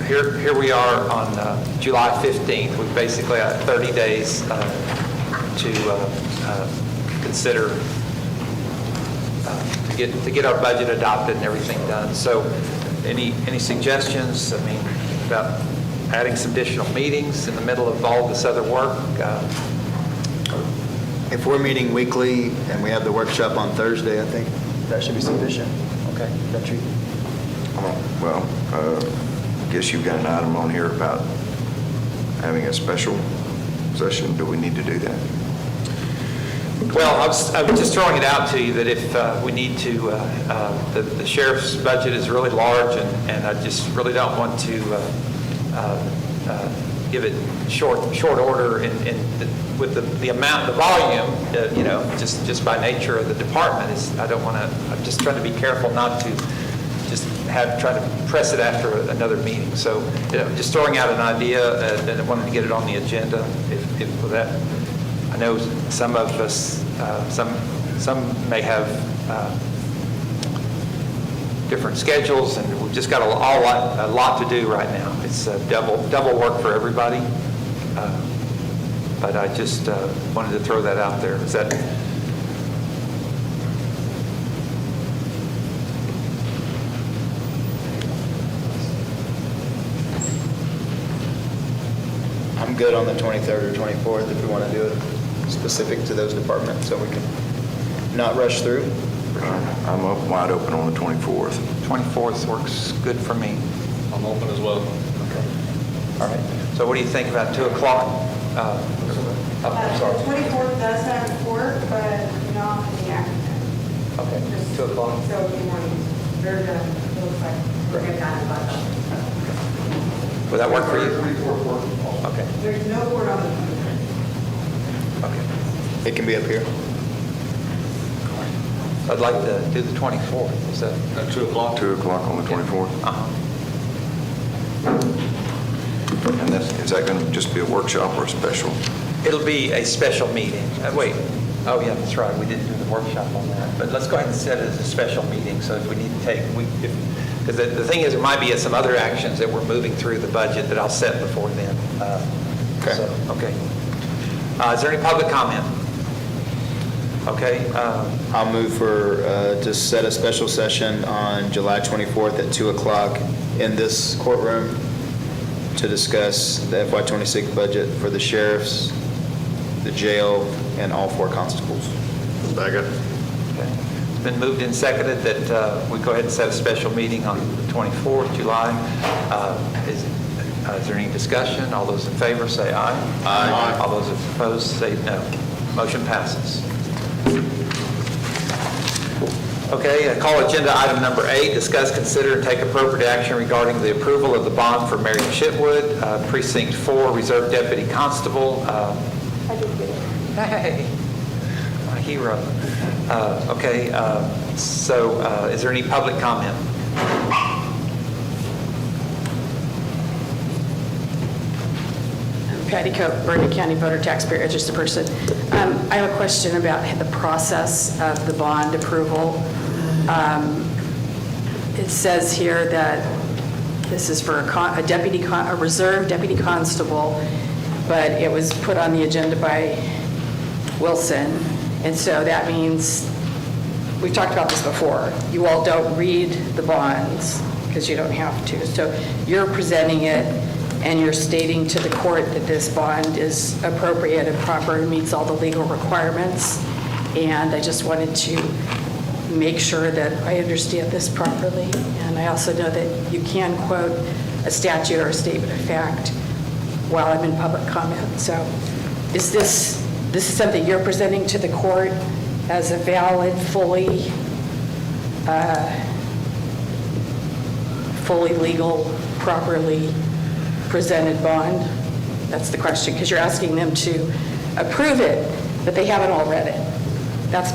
here we are on July 15th. We basically have 30 days to consider to get our budget adopted and everything done. So any suggestions, I mean, about adding some additional meetings in the middle of all this other work? If we're meeting weekly and we have the workshop on Thursday, I think that should be sufficient. Okay, don't you? Well, I guess you've got an item on here about having a special session. Do we need to do that? Well, I was just throwing it out to you that if we need to, the sheriff's budget is really large, and I just really don't want to give it short order with the amount, the volume, just by nature of the department. I don't want to. I'm just trying to be careful not to just try to press it after another meeting. So, just throwing out an idea, and I wanted to get it on the agenda. If that. I know some of us, some may have different schedules, and we've just got a lot to do right now. It's double work for everybody, but I just wanted to throw that out there. Is that? I'm good on the 23rd or 24th if we want to do it specific to those departments, so we can not rush through. I'm wide open on the 24th. 24th works good for me. I'm open as well. Okay. All right. So what do you think about 2 o'clock? I'm sorry. 24th does have work, but not in the afternoon. Okay. 2 o'clock. So if you want to, it looks like we're going to kind of like. Would that work for you? Okay. There's no word on the 23rd. Okay. It can be up here. I'd like to do the 24th. Is that? At 2 o'clock? 2 o'clock on the 24th. Uh-huh. And is that going to just be a workshop or a special? It'll be a special meeting. Wait. Oh, yeah, that's right. We didn't do the workshop on that. But let's go ahead and set it as a special meeting. So if we need to take, because the thing is, there might be some other actions that we're moving through the budget that I'll set before then. Okay. So, okay. Is there any public comment? Okay. I'll move to set a special session on July 24th at 2 o'clock in this courtroom to discuss the FY26 budget for the sheriffs, the jail, and all 4 constables. Second. Okay. It's been moved and seconded that we go ahead and set a special meeting on the 24th July. Is there any discussion? All those in favor say aye. Aye. All those opposed say no. Motion passes. Okay, call agenda item number 8, discuss, consider, and take appropriate action regarding the approval of the bond for Mary Chitwood, Precinct 4, Reserve Deputy Constable. I did get it. Hey, my hero. Okay, so is there any public comment? Patty Cope, Burnett County voter taxpayer registered person. I have a question about the process of the bond approval. It says here that this is for a reserve deputy constable, but it was put on the agenda by Wilson, and so that means, we've talked about this before, you all don't read the bonds because you don't have to. So you're presenting it and you're stating to the court that this bond is appropriate and proper and meets all the legal requirements. And I just wanted to make sure that I understand this properly. And I also know that you can quote a statute or a statement of fact while I'm in public comment. So is this is something you're presenting to the court as a valid, fully legal, properly presented bond? That's the question, because you're asking them to approve it, but they haven't all read it. That's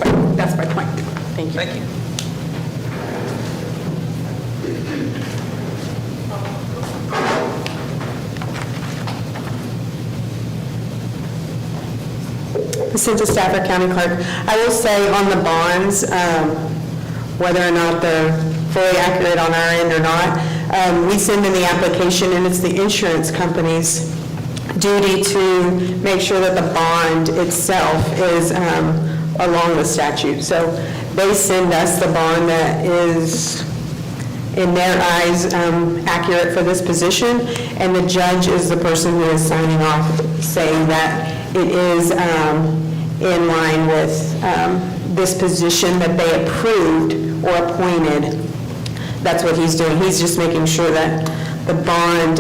my point. Thank you. Thank you. Cynthia Stafford, County Clerk. I will say on the bonds, whether or not they're fully accurate on our end or not, we send in the application, and it's the insurance company's duty to make sure that the bond itself is along the statute. So they send us the bond that is, in their eyes, accurate for this position, and the judge is the person who is signing off, saying that it is in line with this position that they approved or appointed. That's what he's doing. He's just making sure that the bond,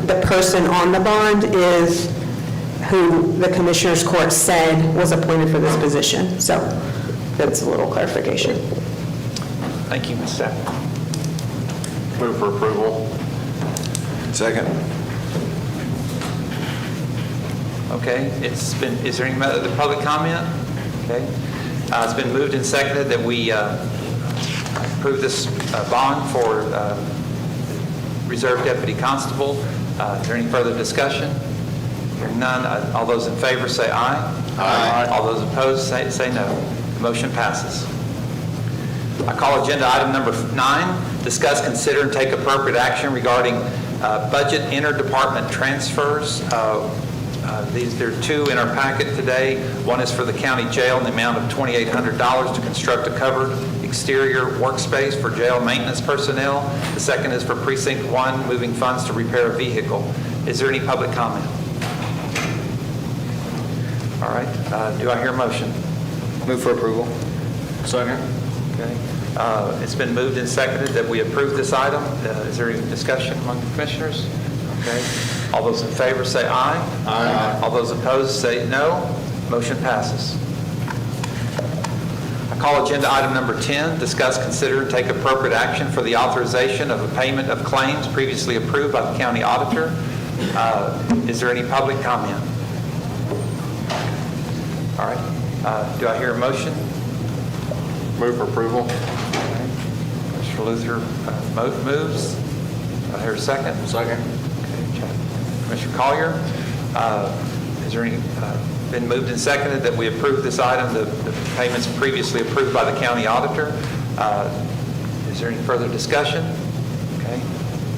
the person on the bond is who the Commissioner's Court said was appointed for this position. So that's a little clarification. Thank you, Ms. Stafford. Move for approval. Second. Okay, is there any other public comment? Okay. It's been moved and seconded that we approve this bond for Reserve Deputy Constable. Is there any further discussion? Hearing none, all those in favor say aye. Aye. All those opposed say no. The motion passes. I call agenda item number 9, discuss, consider, and take appropriate action regarding budget interdepartment transfers. There are 2 in our packet today. One is for the county jail in the amount of $2,800 to construct a covered exterior workspace for jail maintenance personnel. The second is for Precinct 1, moving funds to repair a vehicle. Is there any public comment? All right. Do I hear a motion? Move for approval. Second. Okay. It's been moved and seconded that we approve this item. Is there any discussion among the commissioners? Okay. All those in favor say aye. Aye. All those opposed say no. Motion passes. I call agenda item number 10, discuss, consider, and take appropriate action for the authorization of a payment of claims previously approved by the county auditor. Is there any public comment? All right. Do I hear a motion? Move for approval. Mr. Luther moves. Do I hear a second? Second. Commissioner Collier, is there any, been moved and seconded that we approve this item, the payments previously approved by the county auditor. Is there any further discussion? Okay.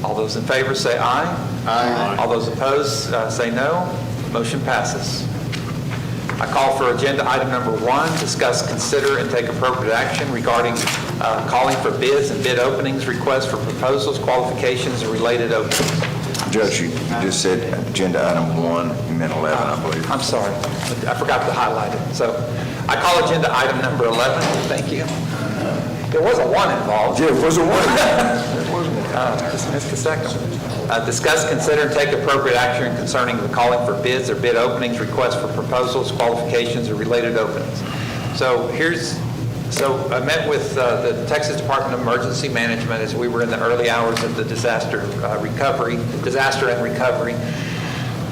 All those in favor say aye. Aye. All those opposed say no. Motion passes. I call for agenda item number 1, discuss, consider, and take appropriate action regarding calling for bids and bid openings, requests for proposals, qualifications, and related openings. Judge, you just said agenda item 1, you meant 11, I believe. I'm sorry. I forgot to highlight it. So I call agenda item number 11. Thank you. There was a 1 involved. Yeah, it was a 1. Just missed the second one. Discuss, consider, and take appropriate action concerning the calling for bids or bid openings, requests for proposals, qualifications, or related openings. So I met with the Texas Department of Emergency Management as we were in the early hours of the disaster and recovery.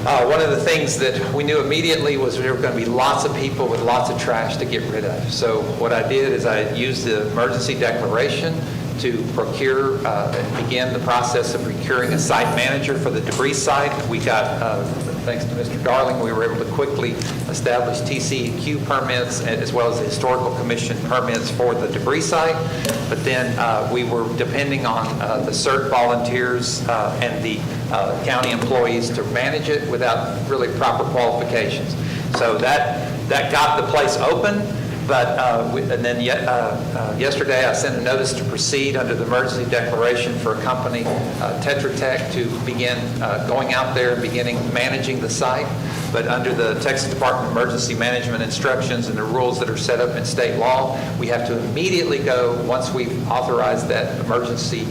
One of the things that we knew immediately was there were going to be lots of people with lots of trash to get rid of. So what I did is I used the emergency declaration to procure and begin the process of procuring a site manager for the debris site. We got, thanks to Mr. Darling, we were able to quickly establish TC&Q permits as well as the Historical Commission permits for the debris site. But then we were depending on the CERT volunteers and the county employees to manage it without really proper qualifications. So that got the place open. But, and then yesterday, I sent a notice to proceed under the emergency declaration for a company, Tetra Tech, to begin going out there and beginning managing the site. But under the Texas Department of Emergency Management instructions and the rules that are set up in state law, we have to immediately go, once we've authorized that emergency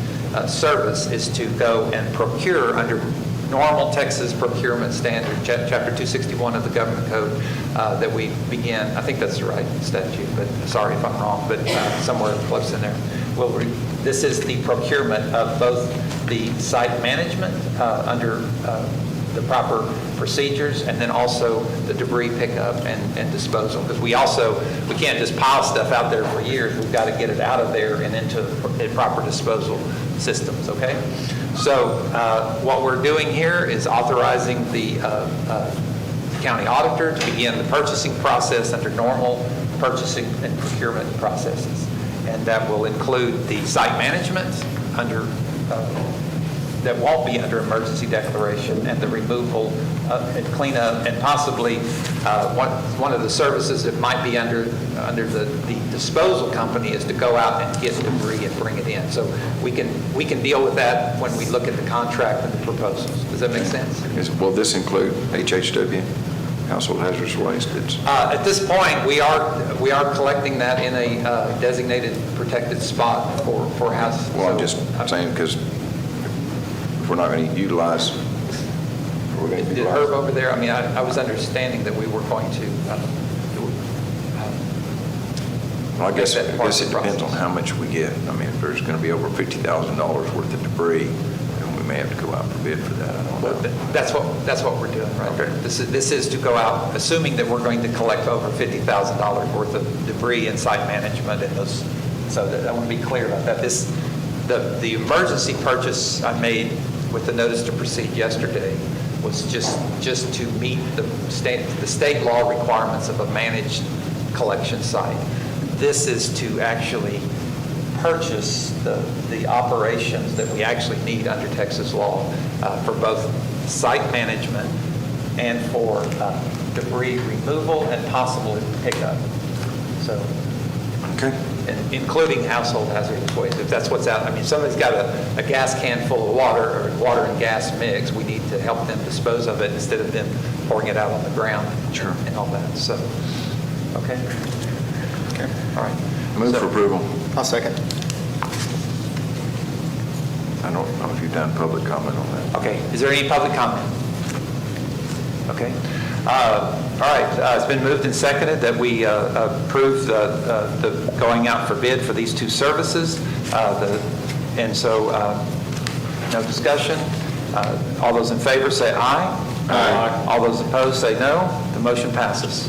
service, is to go and procure under normal Texas procurement standard, Chapter 261 of the Government Code, that we begin, I think that's the right statute, but sorry if I'm wrong, but somewhere close in there. This is the procurement of both the site management under the proper procedures, and then also the debris pickup and disposal. Because we can't just pile stuff out there for years. We've got to get it out of there and into proper disposal systems, okay? So what we're doing here is authorizing the county auditor to begin the purchasing process under normal purchasing and procurement processes. And that will include the site management under that won't be under emergency declaration, and the removal and cleanup, and possibly one of the services that might be under the disposal company is to go out and get debris and bring it in. So we can deal with that when we look at the contract and the proposals. Does that make sense? Will this include HHW, household hazardous waste? At this point, we are collecting that in a designated protected spot for house. Well, I'm just saying, because we're not going to utilize. Did Herb over there? I mean, I was understanding that we were going to. Well, I guess it depends on how much we get. I mean, if there's going to be over $50,000 worth of debris, then we may have to go out for bid for that. I don't know. That's what we're doing right there. This is to go out, assuming that we're going to collect over $50,000 worth of debris and site management and those. So I want to be clear about that. The emergency purchase I made with the notice to proceed yesterday was just to meet the state law requirements of a managed collection site. This is to actually purchase the operations that we actually need under Texas law for both site management and for debris removal and possible pickup. So, okay. And including household hazardous waste. If that's what's out, I mean, somebody's got a gas can full of water or water and gas mix, we need to help them dispose of it instead of them pouring it out on the ground. Sure. And all that. So, okay. Okay. All right. Move for approval. I'll second. I don't know if you've done public comment on that. Okay. Is there any public comment? Okay. All right. It's been moved and seconded that we approve the going out for bid for these two services. And so, no discussion. All those in favor say aye. Aye. All those opposed say no. The motion passes.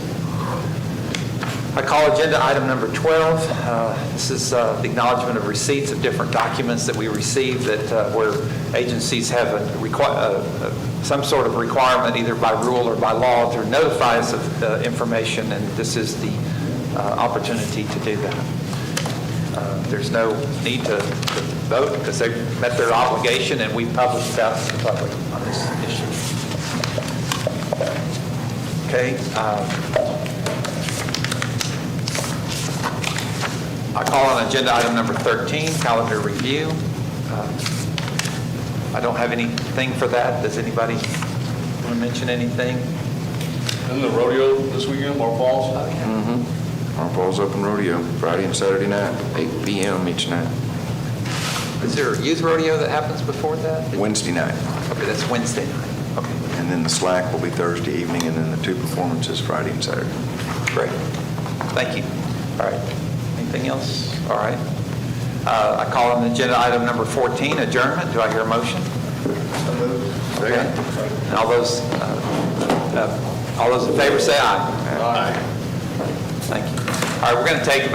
I call agenda item number 12. This is the acknowledgement of receipts of different documents that we received that where agencies have some sort of requirement, either by rule or by law, to notify us of information, and this is the opportunity to do that. There's no need to vote because they've met their obligation, and we published it out to the public on this issue. Okay. I call on agenda item number 13, calendar review. I don't have anything for that. Does anybody want to mention anything? Isn't the rodeo this weekend, Mark Falls? Mm-hmm. Mark Falls Open Rodeo, Friday and Saturday night, 8 p.m. each night. Is there a youth rodeo that happens before that? Wednesday night. Okay, that's Wednesday night. Okay. And then the slack will be Thursday evening, and then the two performances Friday and Saturday. Great. Thank you. All right. Anything else? All right. I call on agenda item number 14, adjournment. Do I hear a motion? And all those in favor say aye. Aye. Thank you. All right, we're going to take about